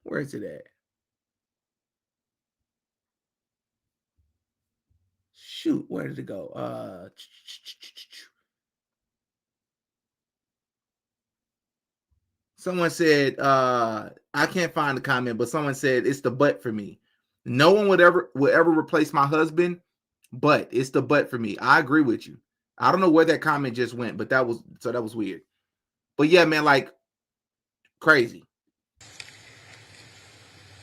Where is it at? Shoot, where did it go? Someone said, I can't find the comment, but someone said it's the butt for me. No one would ever replace my husband, but it's the butt for me. I agree with you. I don't know where that comment just went, but that was weird. But yeah, man, like crazy.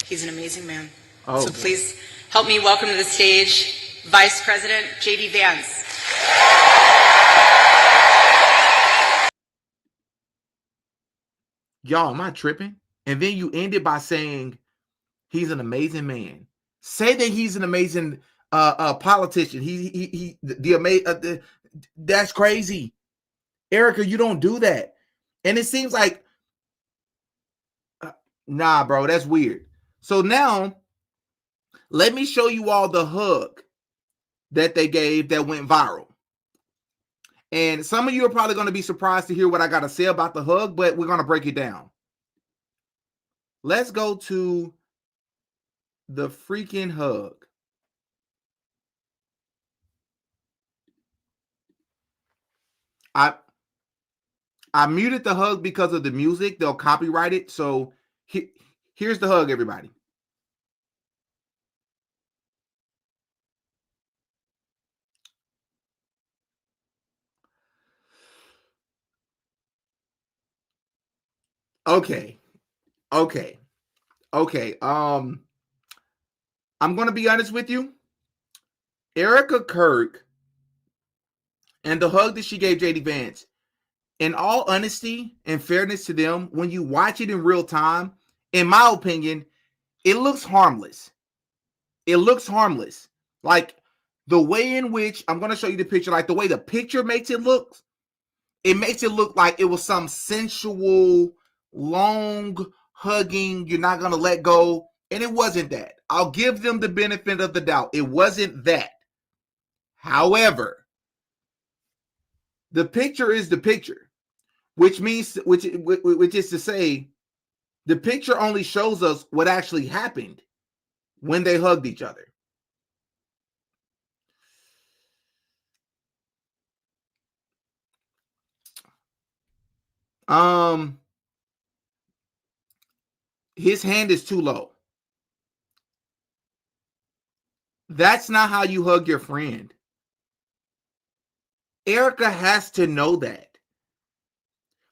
He's an amazing man. Oh, so please help me welcome to the stage Vice President J.D. Vance. Y'all, am I tripping? And then you end it by saying he's an amazing man. Say that he's an amazing politician. That's crazy. Erika, you don't do that. And it seems like, nah, bro, that's weird. So now, let me show you all the hug that they gave that went viral. And some of you are probably going to be surprised to hear what I got to say about the hug, but we're going to break it down. Let's go to the freaking hug. I muted the hug because of the music. They'll copyright it. So here's the hug, everybody. Okay. I'm going to be honest with you. Erika Kirk and the hug that she gave JD Vance, in all honesty and fairness to them, when you watch it in real time, in my opinion, it looks harmless. It looks harmless. Like the way in which, I'm going to show you the picture, like the way the picture makes it look, it makes it look like it was some sensual, long hugging, you're not going to let go. And it wasn't that. I'll give them the benefit of the doubt. It wasn't that. However, the picture is the picture, which means, which is to say, the picture only shows us what actually happened when they hugged each other. His hand is too low. That's not how you hug your friend. Erika has to know that.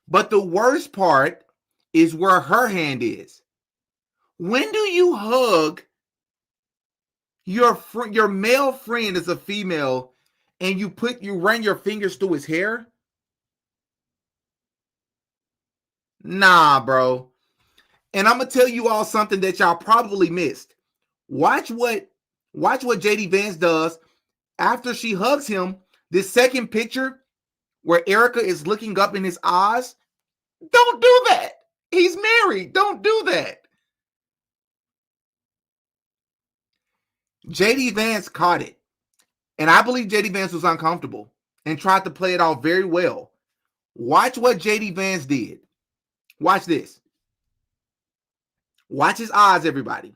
But the worst part is where her hand is. When do you hug your male friend as a female and you run your fingers through his hair? Nah, bro. And I'm gonna tell you all something that y'all probably missed. Watch what JD Vance does after she hugs him. This second picture where Erika is looking up in his eyes. Don't do that. He's married. Don't do that. JD Vance caught it. And I believe JD Vance was uncomfortable and tried to play it off very well. Watch what JD Vance did. Watch this. Watch his eyes, everybody.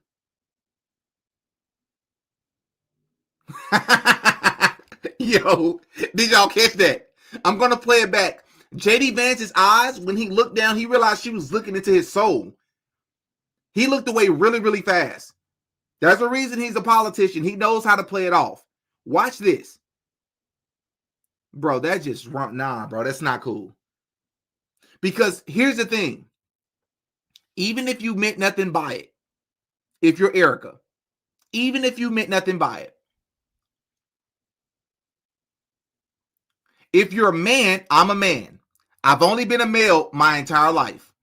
Yo, did y'all catch that? I'm going to play it back. JD Vance's eyes, when he looked down, he realized she was looking into his soul. He looked away really, really fast. There's a reason he's a politician. He knows how to play it off. Watch this. Bro, that just, nah, bro, that's not cool. Because here's the thing. Even if you meant nothing by it, if you're Erika, even if you meant nothing by it, if you're a man, I'm a man. I've only been a male my entire life.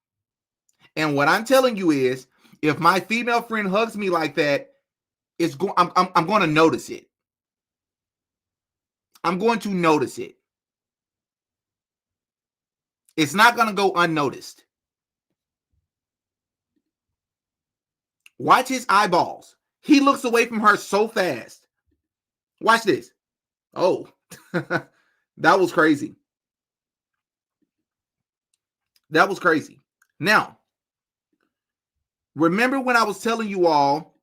And what I'm telling you is, if my female friend hugs me like that, I'm going to notice it. I'm going to notice it. It's not going to go unnoticed. Watch his eyeballs. He looks away from her so fast. Watch this. Oh, that was crazy. That was crazy. Now, remember when I was telling you all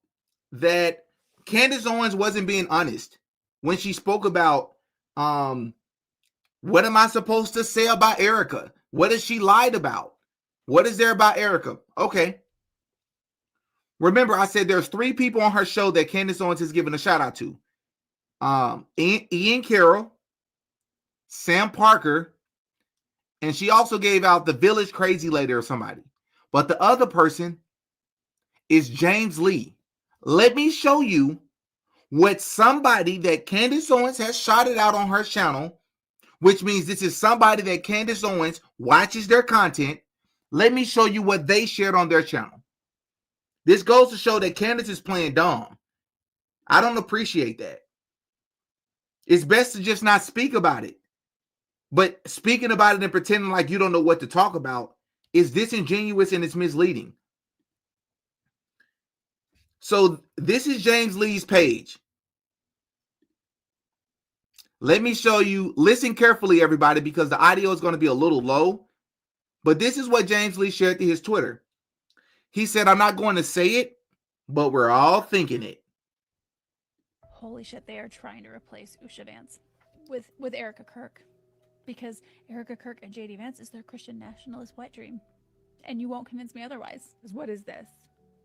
that Candace Owens wasn't being honest when she spoke about what am I supposed to say about Erika? What has she lied about? What is there about Erika? Okay. Remember, I said there's 3 people on her show that Candace Owens has given a shout out to. Ian Carroll, Sam Parker, and she also gave out the Village Crazy Lady or somebody. But the other person is James Lee. Let me show you what somebody that Candace Owens has shouted out on her channel, which means this is somebody that Candace Owens watches their content. Let me show you what they shared on their channel. This goes to show that Candace is playing dumb. I don't appreciate that. It's best to just not speak about it. But speaking about it and pretending like you don't know what to talk about is disingenuous and it's misleading. So this is James Lee's page. Let me show you. Listen carefully, everybody, because the audio is going to be a little low. But this is what James Lee shared to his Twitter. He said, I'm not going to say it, but we're all thinking it. Holy shit, they are trying to replace Usha Vance with Erika Kirk. Because Erika Kirk and JD Vance is their Christian nationalist wet dream. And you won't convince me otherwise. What is this?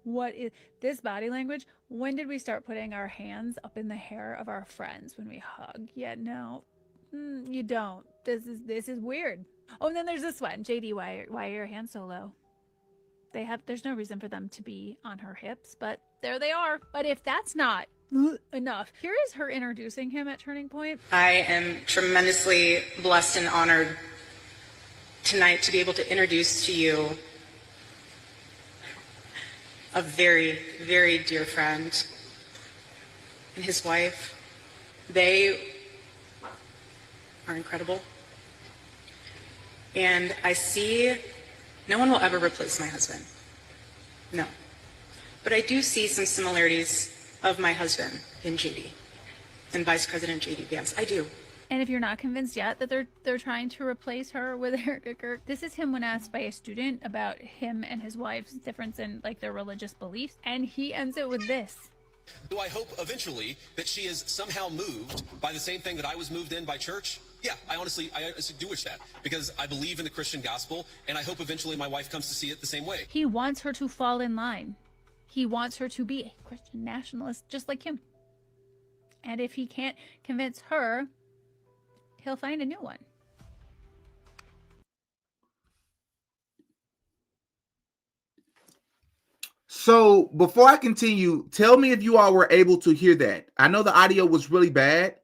What is this body language? When did we start putting our hands up in the hair of our friends when we hug? Yeah, no, you don't. This is weird. Oh, and then there's this one. JD, why are your hands so low? There's no reason for them to be on her hips, but there they are. But if that's not enough, here is her introducing him at Turning Point. I am tremendously blessed and honored tonight to be able to introduce to you a very, very dear friend and his wife. They are incredible. And I see no one will ever replace my husband. No. But I do see some similarities of my husband in JD and Vice President JD Vance. I do. And if you're not convinced yet that they're trying to replace her with Erika Kirk, this is him when asked by a student about him and his wife's difference in like their religious beliefs, and he ends it with this. Do I hope eventually that she is somehow moved by the same thing that I was moved in by church? Yeah, I honestly do wish that, because I believe in the Christian gospel, and I hope eventually my wife comes to see it the same way. He wants her to fall in line. He wants her to be a Christian nationalist just like him. And if he can't convince her, he'll find a new one. So before I continue, tell me if you all were able to hear that. I know the audio was really bad.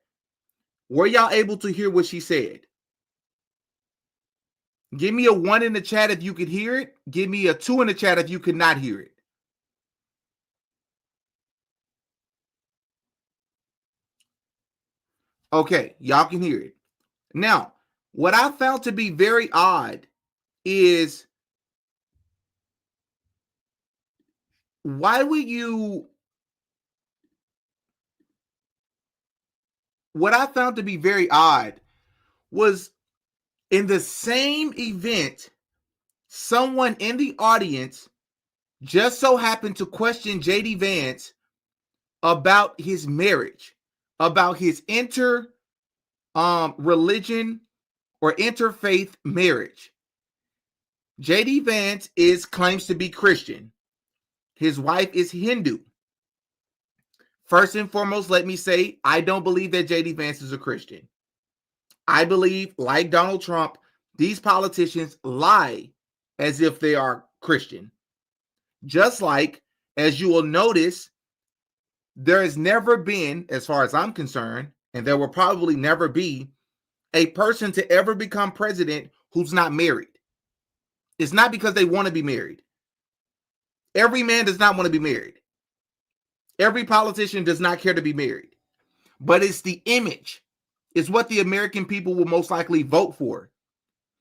Were y'all able to hear what she said? Give me a 1 in the chat if you could hear it. Give me a 2 in the chat if you could not hear it. Okay, y'all can hear it. Now, what I found to be very odd is why would you... What I found to be very odd was in the same event, someone in the audience just so happened to question JD Vance about his marriage, about his religion or interfaith marriage. JD Vance claims to be Christian. His wife is Hindu. First and foremost, let me say, I don't believe that JD Vance is a Christian. I believe, like Donald Trump, these politicians lie as if they are Christian. Just like, as you will notice, there has never been, as far as I'm concerned, and there will probably never be, a person to ever become president who's not married. It's not because they want to be married. Every man does not want to be married. Every politician does not care to be married. But it's the image. It's what the American people will most likely vote for.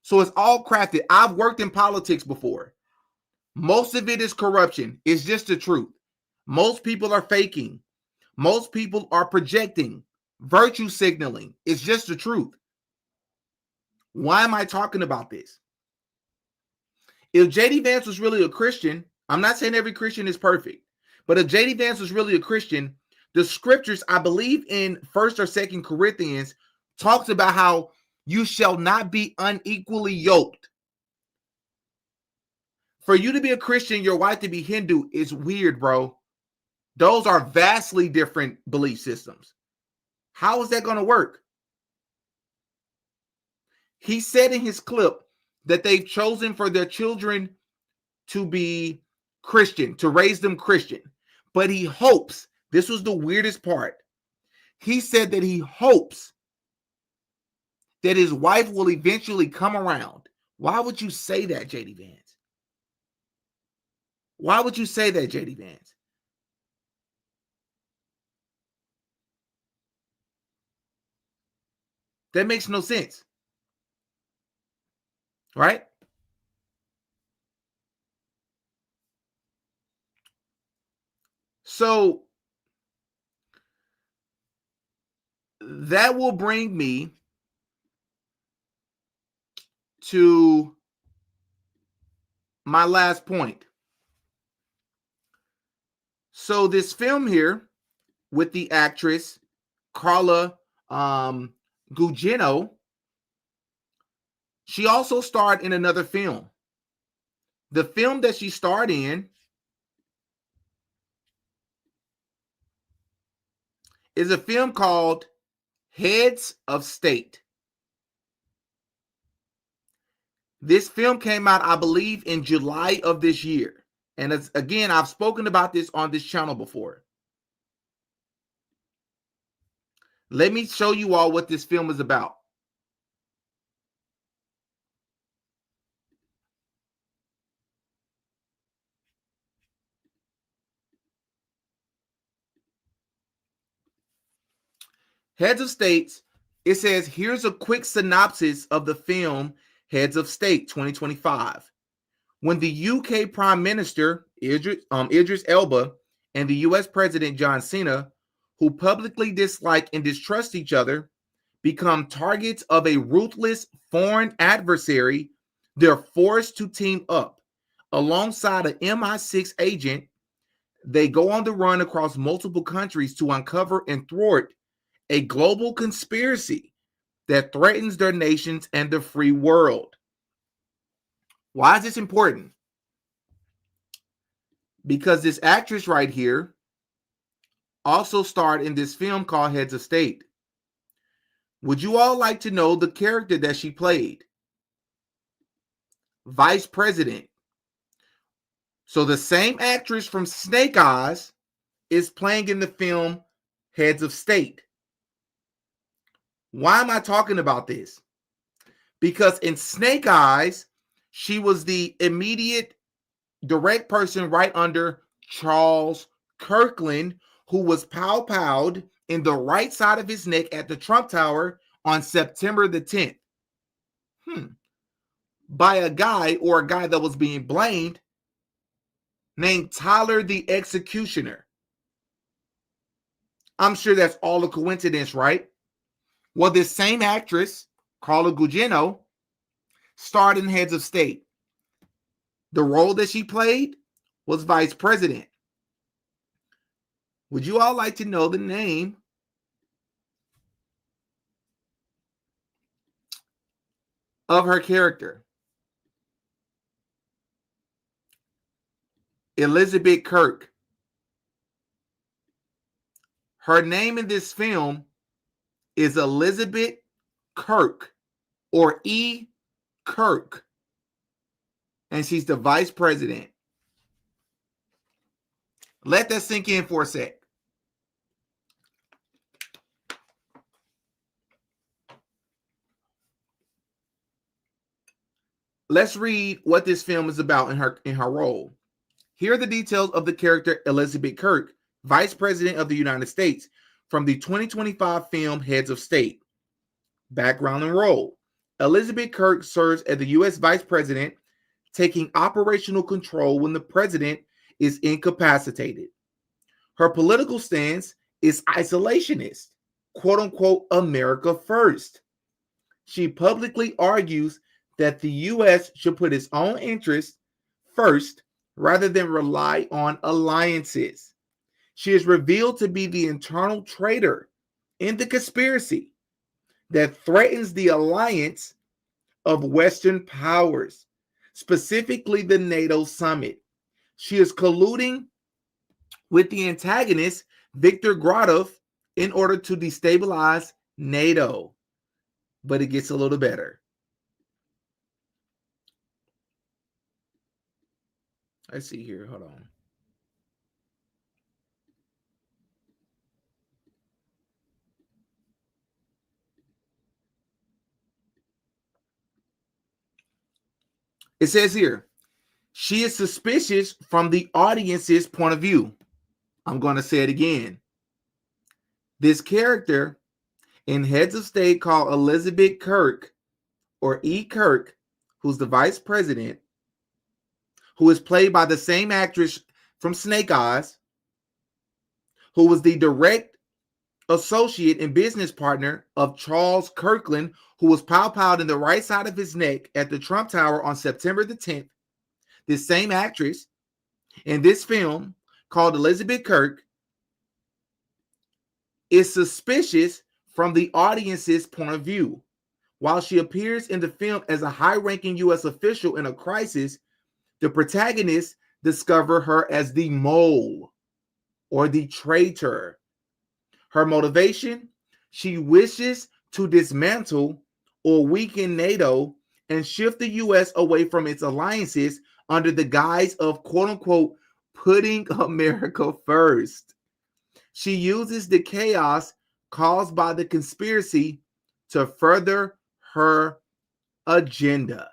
So it's all crafted. I've worked in politics before. Most of it is corruption. It's just the truth. Most people are faking. Most people are projecting, virtue signaling. It's just the truth. Why am I talking about this? If JD Vance was really a Christian, I'm not saying every Christian is perfect, but if JD Vance was really a Christian, the scriptures, I believe in 1st or 2nd Corinthians, talks about how you shall not be unequally yoked. For you to be a Christian, your wife to be Hindu is weird, bro. Those are vastly different belief systems. How is that going to work? He said in his clip that they've chosen for their children to be Christian, to raise them Christian. But he hopes, this was the weirdest part. He said that he hopes that his wife will eventually come around. Why would you say that, JD Vance? Why would you say that, JD Vance? That makes no sense. Right? So that will bring me to my last point. So this film here with the actress Carla Gugino, she also starred in another film. The film that she starred in is a film called Heads of State. This film came out, I believe, in July of this year. And it's, again, I've spoken about this on this channel before. Let me show you all what this film is about. Heads of States, it says, here's a quick synopsis of the film Heads of State 2025. When the UK Prime Minister, Idris Elba, and the US President John Cena, who publicly dislike and distrust each other, become targets of a ruthless foreign adversary, they're forced to team up. Alongside an MI6 agent, they go on the run across multiple countries to uncover and thwart a global conspiracy that threatens their nations and the free world. Why is this important? Because this actress right here also starred in this film called Heads of State. Would you all like to know the character that she played? Vice President. So the same actress from Snake Eyes is playing in the film Heads of State. Why am I talking about this? Because in Snake Eyes, she was the immediate direct person right under Charles Kirkland, who was pow-powed in the right side of his neck at the Trump Tower on September the 10th. By a guy that was being blamed named Tyler the Executioner. I'm sure that's all a coincidence, right? Well, this same actress, Carla Gugino, starred in Heads of State. The role that she played was Vice President. Would you all like to know the name of her character? Elizabeth Kirk. Her name in this film is Elizabeth Kirk, or E. Kirk. And she's the vice president. Let that sink in for a sec. Let's read what this film is about in her role. Here are the details of the character Elizabeth Kirk, Vice President of the United States, from the 2025 film Heads of State. Background and role. Elizabeth Kirk serves as the U.S. Vice President, taking operational control when the president is incapacitated. Her political stance is isolationist, quote unquote, America first. She publicly argues that the U.S. should put its own interests first rather than rely on alliances. She is revealed to be the internal traitor in the conspiracy that threatens the alliance of Western powers, specifically the NATO summit. She is colluding with the antagonist, Viktor Gradov, in order to destabilize NATO. But it gets a little better. Let's see here. Hold on. It says here, she is suspicious from the audience's point of view. I'm going to say it again. This character in Heads of State called Elizabeth Kirk, or E. Kirk, who's the vice president, who is played by the same actress from Snake Eyes, who was the direct associate and business partner of Charles Kirkland, who was pow-powed in the right side of his neck at the Trump Tower on September the 10th. This same actress in this film called Elizabeth Kirk is suspicious from the audience's point of view. While she appears in the film as a high-ranking U.S. official in a crisis, the protagonists discover her as the mole or the traitor. Her motivation? She wishes to dismantle or weaken NATO and shift the U.S. away from its alliances under the guise of, quote-unquote, putting America first. She uses the chaos caused by the conspiracy to further her agenda.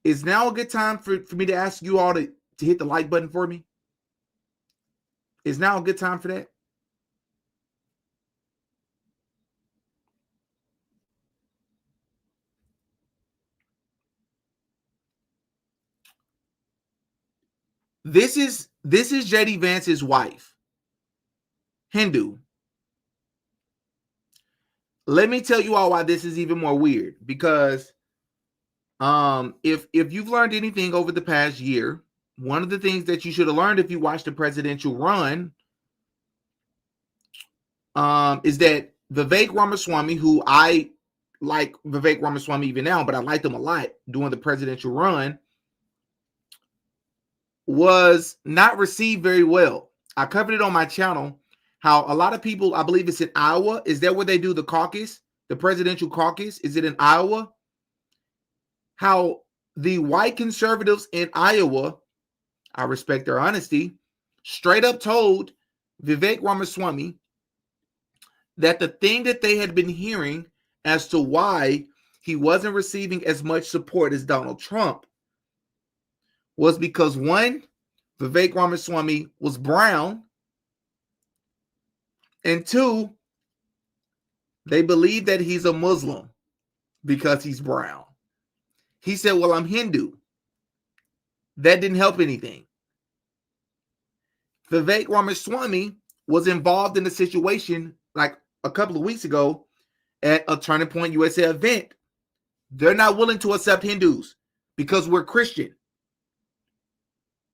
Is now a good time for me to ask you all to hit the like button for me? Is now a good time for that? This is JD Vance's wife, Hindu. Let me tell you all why this is even more weird, because if you've learned anything over the past year, one of the things that you should have learned if you watched the presidential run is that Vivek Ramaswamy, who I like Vivek Ramaswamy even now, but I liked him a lot during the presidential run, was not received very well. I covered it on my channel, how a lot of people, I believe it's in Iowa. Is that where they do the caucus, the presidential caucus? Is it in Iowa? How the white conservatives in Iowa, I respect their honesty, straight up told Vivek Ramaswamy that the thing that they had been hearing as to why he wasn't receiving as much support as Donald Trump was because, one, Vivek Ramaswamy was brown, and two, they believe that he's a Muslim because he's brown. He said, well, I'm Hindu. That didn't help anything. Vivek Ramaswamy was involved in a situation like a couple of weeks ago at a Turning Point USA event. They're not willing to accept Hindus because we're Christian.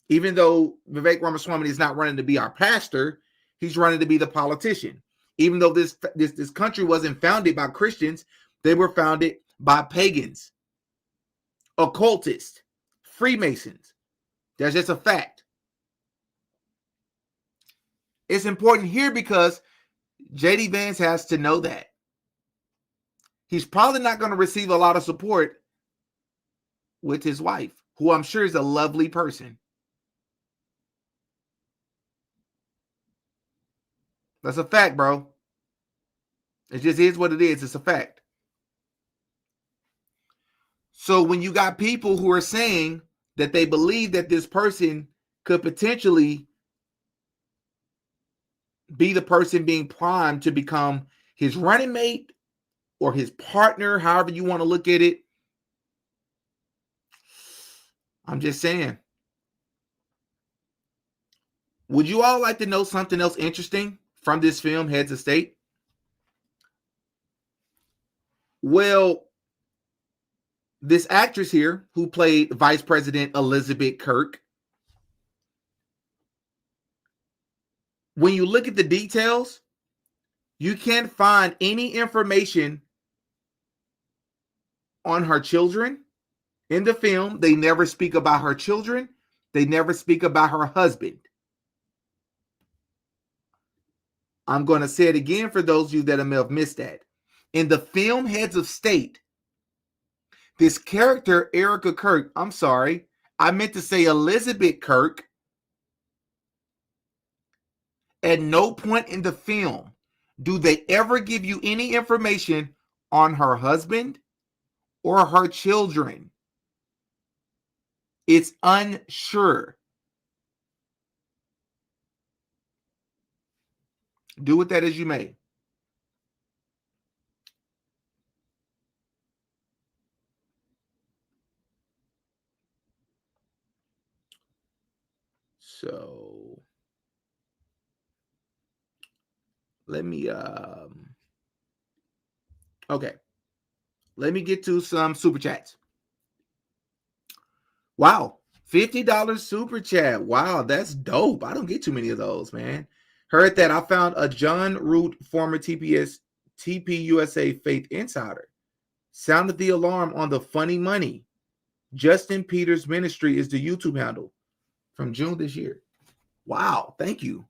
Even though Vivek Ramaswamy is not running to be our pastor, he's running to be the politician. Even though this country wasn't founded by Christians, they were founded by pagans, occultists, Freemasons. That's just a fact. It's important here because JD Vance has to know that. He's probably not going to receive a lot of support with his wife, who I'm sure is a lovely person. That's a fact, bro. It just is what it is. It's a fact. So when you got people who are saying that they believe that this person could potentially be the person being primed to become his running mate or his partner, however you want to look at it, I'm just saying. Would you all like to know something else interesting from this film, Heads of State? Well, this actress here who played Vice President Elizabeth Kirk, when you look at the details, you can't find any information on her children. In the film, they never speak about her children. They never speak about her husband. I'm going to say it again for those of you that may have missed that. In the film Heads of State, this character, Erika Kirk, I'm sorry, I meant to say Elizabeth Kirk, at no point in the film do they ever give you any information on her husband or her children. It's unsure. Do with that as you may. So let me okay. Let me get to some super chats. Wow, $50 super chat. Wow, that's dope. I don't get too many of those, man. Heard that. I found a John Root, former TPUSA Faith Insider. Sounded the alarm on the funny money. Justin Peters Ministry is the YouTube handle from June this year. Wow, thank you.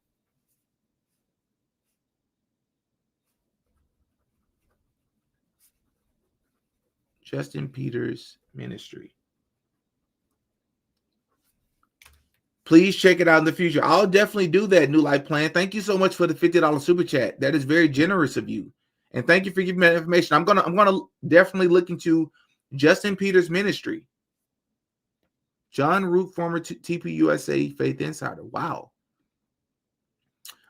Justin Peters Ministry. Please check it out in the future. I'll definitely do that, New Life Plan. Thank you so much for the $50 super chat. That is very generous of you. And thank you for giving me that information. I'm gonna definitely look into Justin Peters Ministry. John Root, former TPUSA Faith Insider. Wow.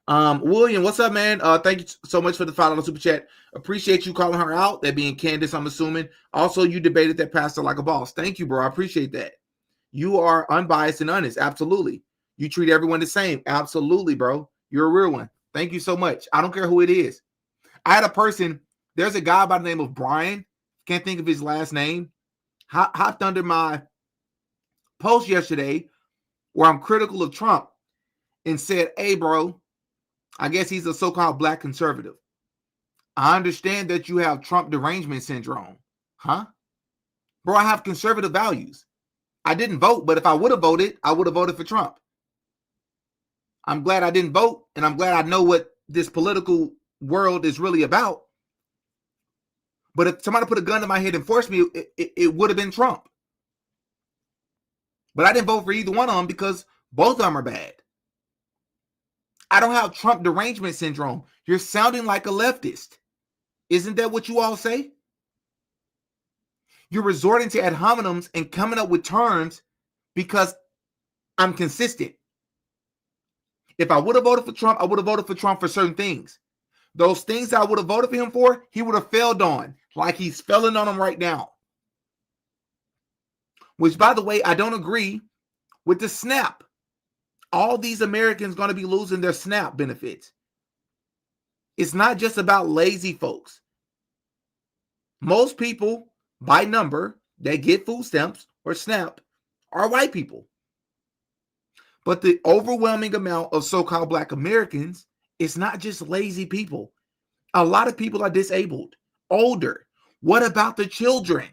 William, what's up, man? Thank you so much for the $5 super chat. Appreciate you calling her out. That being Candace, I'm assuming. Also, you debated that pastor like a boss. Thank you, bro. I appreciate that. You are unbiased and honest. Absolutely. You treat everyone the same. Absolutely, bro. You're a real one. Thank you so much. I don't care who it is. I had a person, there's a guy by the name of Brian. Can't think of his last name. Hopped under my post yesterday where I'm critical of Trump and said, hey, bro, I guess he's a so-called black conservative. I understand that you have Trump derangement syndrome. Huh? Bro, I have conservative values. I didn't vote, but if I would have voted, I would have voted for Trump. I'm glad I didn't vote, and I'm glad I know what this political world is really about. But if somebody put a gun to my head and forced me, it would have been Trump. But I didn't vote for either one of them because both of them are bad. I don't have Trump derangement syndrome. You're sounding like a leftist. Isn't that what you all say? You're resorting to ad hominems and coming up with terms because I'm consistent. If I would have voted for Trump, I would have voted for Trump for certain things. Those things I would have voted for him for, he would have failed on, like he's failing on them right now. Which, by the way, I don't agree with the SNAP. All these Americans going to be losing their SNAP benefits. It's not just about lazy folks. Most people, by number, that get food stamps or SNAP are white people. But the overwhelming amount of so-called black Americans is not just lazy people. A lot of people are disabled, older. What about the children?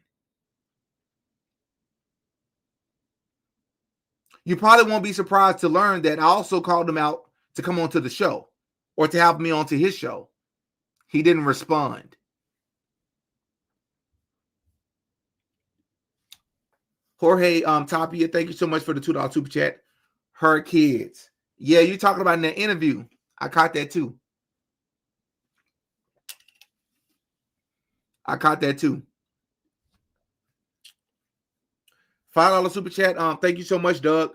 You probably won't be surprised to learn that I also called him out to come onto the show or to have me onto his show. He didn't respond. Jorge Tapia, thank you so much for the $2 super chat. Her kids. Yeah, you're talking about in that interview. I caught that too. I caught that too. $5 super chat. Thank you so much, Doug.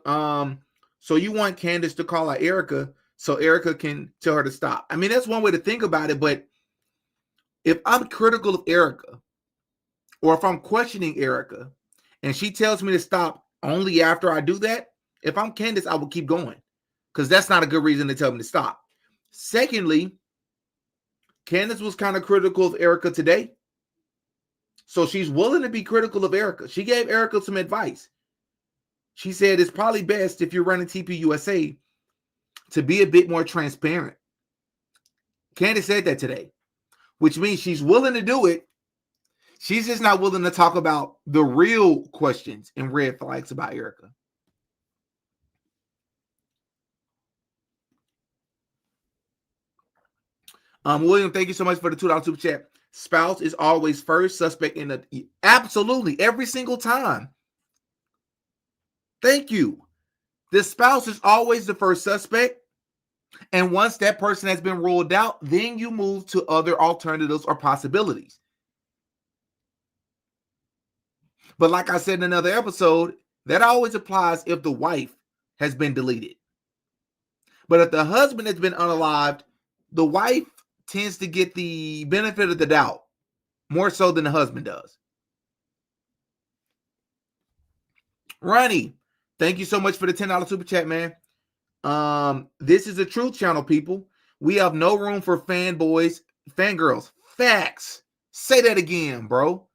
So you want Candace to call out Erika so Erika can tell her to stop. I mean, that's one way to think about it, but if I'm critical of Erika, or if I'm questioning Erika, and she tells me to stop only after I do that, if I'm Candace, I will keep going, because that's not a good reason to tell me to stop. Secondly, Candace was kind of critical of Erika today. So she's willing to be critical of Erika. She gave Erika some advice. She said it's probably best if you're running TPUSA to be a bit more transparent. Candace said that today, which means she's willing to do it. She's just not willing to talk about the real questions and red flags about Erika. William, thank you so much for the $2 super chat. Spouse is always first suspect in the absolutely every single time. Thank you. The spouse is always the first suspect. And once that person has been ruled out, then you move to other alternatives or possibilities. But like I said in another episode, that always applies if the wife has been deleted. But if the husband has been unalived, the wife tends to get the benefit of the doubt more so than the husband does. Ronnie, thank you so much for the $10 super chat, man. This is a truth channel, people. We have no room for fanboys, fangirls. Facts. Say that again, bro.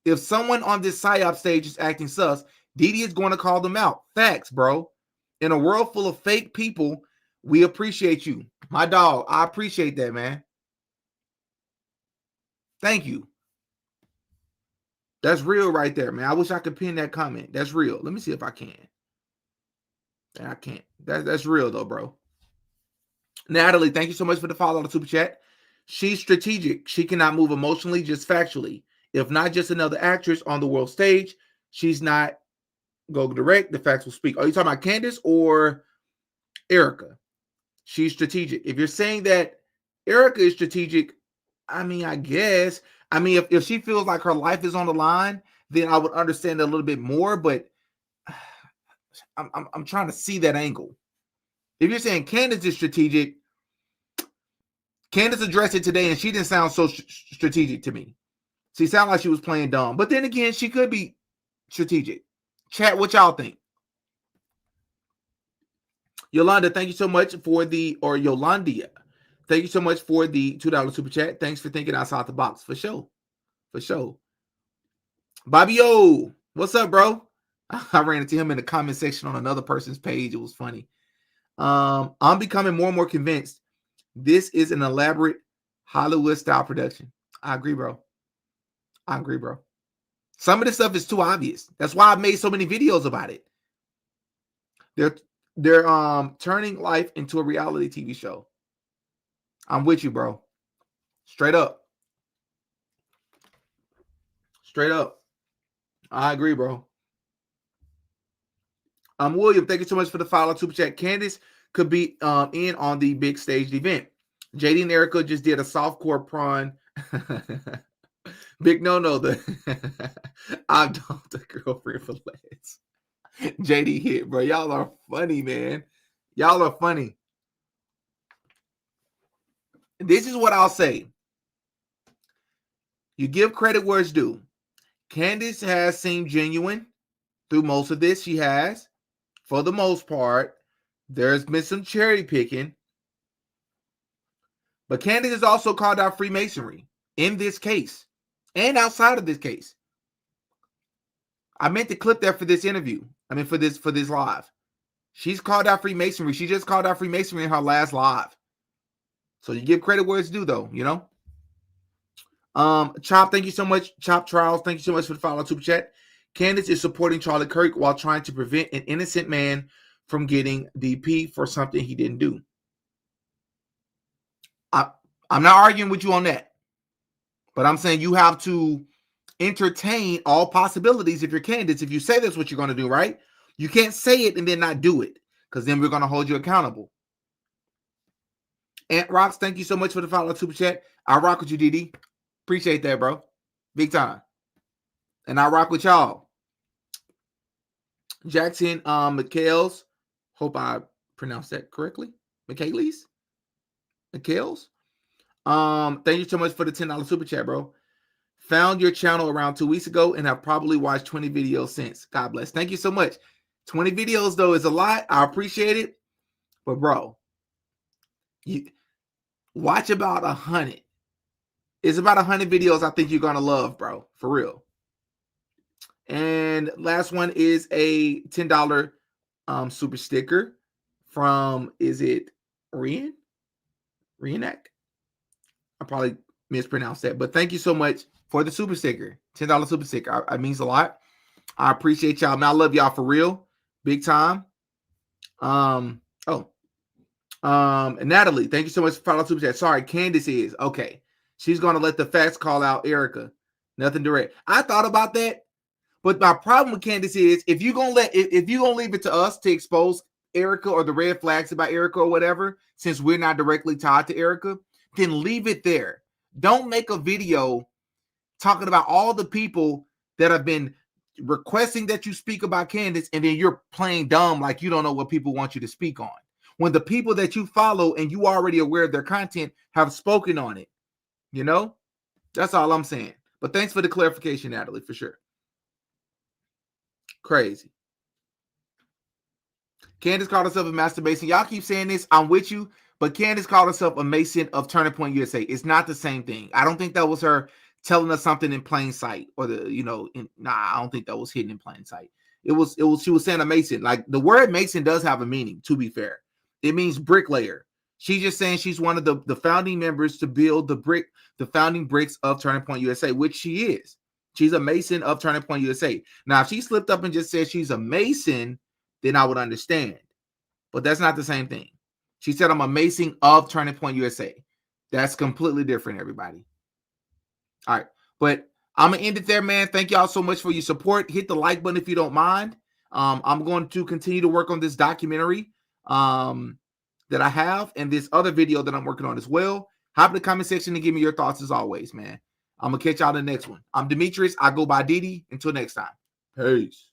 If someone on this PSYOP stage is acting sus, Didi is going to call them out. Facts, bro. In a world full of fake people, we appreciate you. My dog, I appreciate that, man. Thank you. That's real right there, man. I wish I could pin that comment. That's real. Let me see if I can. I can't. That's real, though, bro. Natalie, thank you so much for the $5 super chat. She's strategic. She cannot move emotionally, just factually. If not just another actress on the world stage, she's not go direct. The facts will speak. Are you talking about Candace or Erika? She's strategic. If you're saying that Erika is strategic, I mean, I guess. I mean, if she feels like her life is on the line, then I would understand it a little bit more. But I'm trying to see that angle. If you're saying Candace is strategic, Candace addressed it today, and she didn't sound so strategic to me. She sounded like she was playing dumb. But then again, she could be strategic. Chat, what y'all think? Yolanda, thank you so much for Yolandia. Thank you so much for the $2 super chat. Thanks for thinking outside the box. For sure. For sure. Bobby O, what's up, bro? I ran into him in the comment section on another person's page. It was funny. I'm becoming more and more convinced this is an elaborate Hollywood-style production. I agree, bro. I agree, bro. Some of this stuff is too obvious. That's why I've made so many videos about it. They're turning life into a reality TV show. I'm with you, bro. Straight up. Straight up. I agree, bro. William, thank you so much for the $5 super chat. Candace could be in on the big staged event. JD and Erika just did a softcore prawn. Big no, I don't the girlfriend for less. JD hit, bro. Y'all are funny, man. Y'all are funny. This is what I'll say. You give credit where it's due. Candace has seemed genuine through most of this. She has. For the most part, there's been some cherry picking. But Candace has also called out Freemasonry in this case and outside of this case. I meant to clip that for this interview. I mean, for this live. She's called out Freemasonry. She just called out Freemasonry in her last live. So you give credit where it's due, though, you know? Chop, thank you so much. Chop Trials, thank you so much for the $5 super chat. Candace is supporting Charlie Kirk while trying to prevent an innocent man from getting DP for something he didn't do. I'm not arguing with you on that. But I'm saying you have to entertain all possibilities if you're Candace. If you say that's what you're going to do, right? You can't say it and then not do it, because then we're going to hold you accountable. Ant Rocks, thank you so much for the $5 super chat. I rock with you, DD. Appreciate that, bro. Big time. And I rock with y'all. Jackson McHale's. Hope I pronounced that correctly. McHale's. Thank you so much for the $10 super chat, bro. Found your channel around 2 weeks ago and have probably watched 20 videos since. God bless. Thank you so much. 20 videos, though, is a lot. I appreciate it. But, bro, you watch about 100. It's about 100 videos I think you're going to love, bro. For real. And last one is a $10 super sticker from, is it Rian? Rianak? I probably mispronounced that. But thank you so much for the super sticker. $10 super sticker. It means a lot. I appreciate y'all. Man, I love y'all for real. Big time. And Natalie, thank you so much for $5 super chat. Sorry, Candace is. Okay. She's going to let the facts call out Erika. Nothing direct. I thought about that. But my problem with Candace is if you're gonna leave it to us to expose Erika or the red flags about Erika or whatever, since we're not directly tied to Erika, then leave it there. Don't make a video talking about all the people that have been requesting that you speak about Candace, and then you're playing dumb like you don't know what people want you to speak on. When the people that you follow and you already aware of their content have spoken on it, you know? That's all I'm saying. But thanks for the clarification, Natalie, for sure. Crazy. Candace called herself a master mason. Y'all keep saying this. I'm with you. But Candace called herself a mason of Turning Point USA. It's not the same thing. I don't think that was her telling us something in plain sight. Or I don't think that was hidden in plain sight. It was she was saying a mason. Like the word mason does have a meaning, to be fair. It means bricklayer. She's just saying she's one of the founding members to build the founding bricks of Turning Point USA, which she is. She's a mason of Turning Point USA. Now, if she slipped up and just said she's a mason, then I would understand. But that's not the same thing. She said, I'm a mason of Turning Point USA. That's completely different, everybody. All right. But I'm going to end it there, man. Thank y'all so much for your support. Hit the like button if you don't mind. I'm going to continue to work on this documentary that I have and this other video that I'm working on as well. Hop in the comment section and give me your thoughts as always, man. I'm going to catch y'all in the next one. I'm Demetrius. I go by Didi. Until next time. Peace.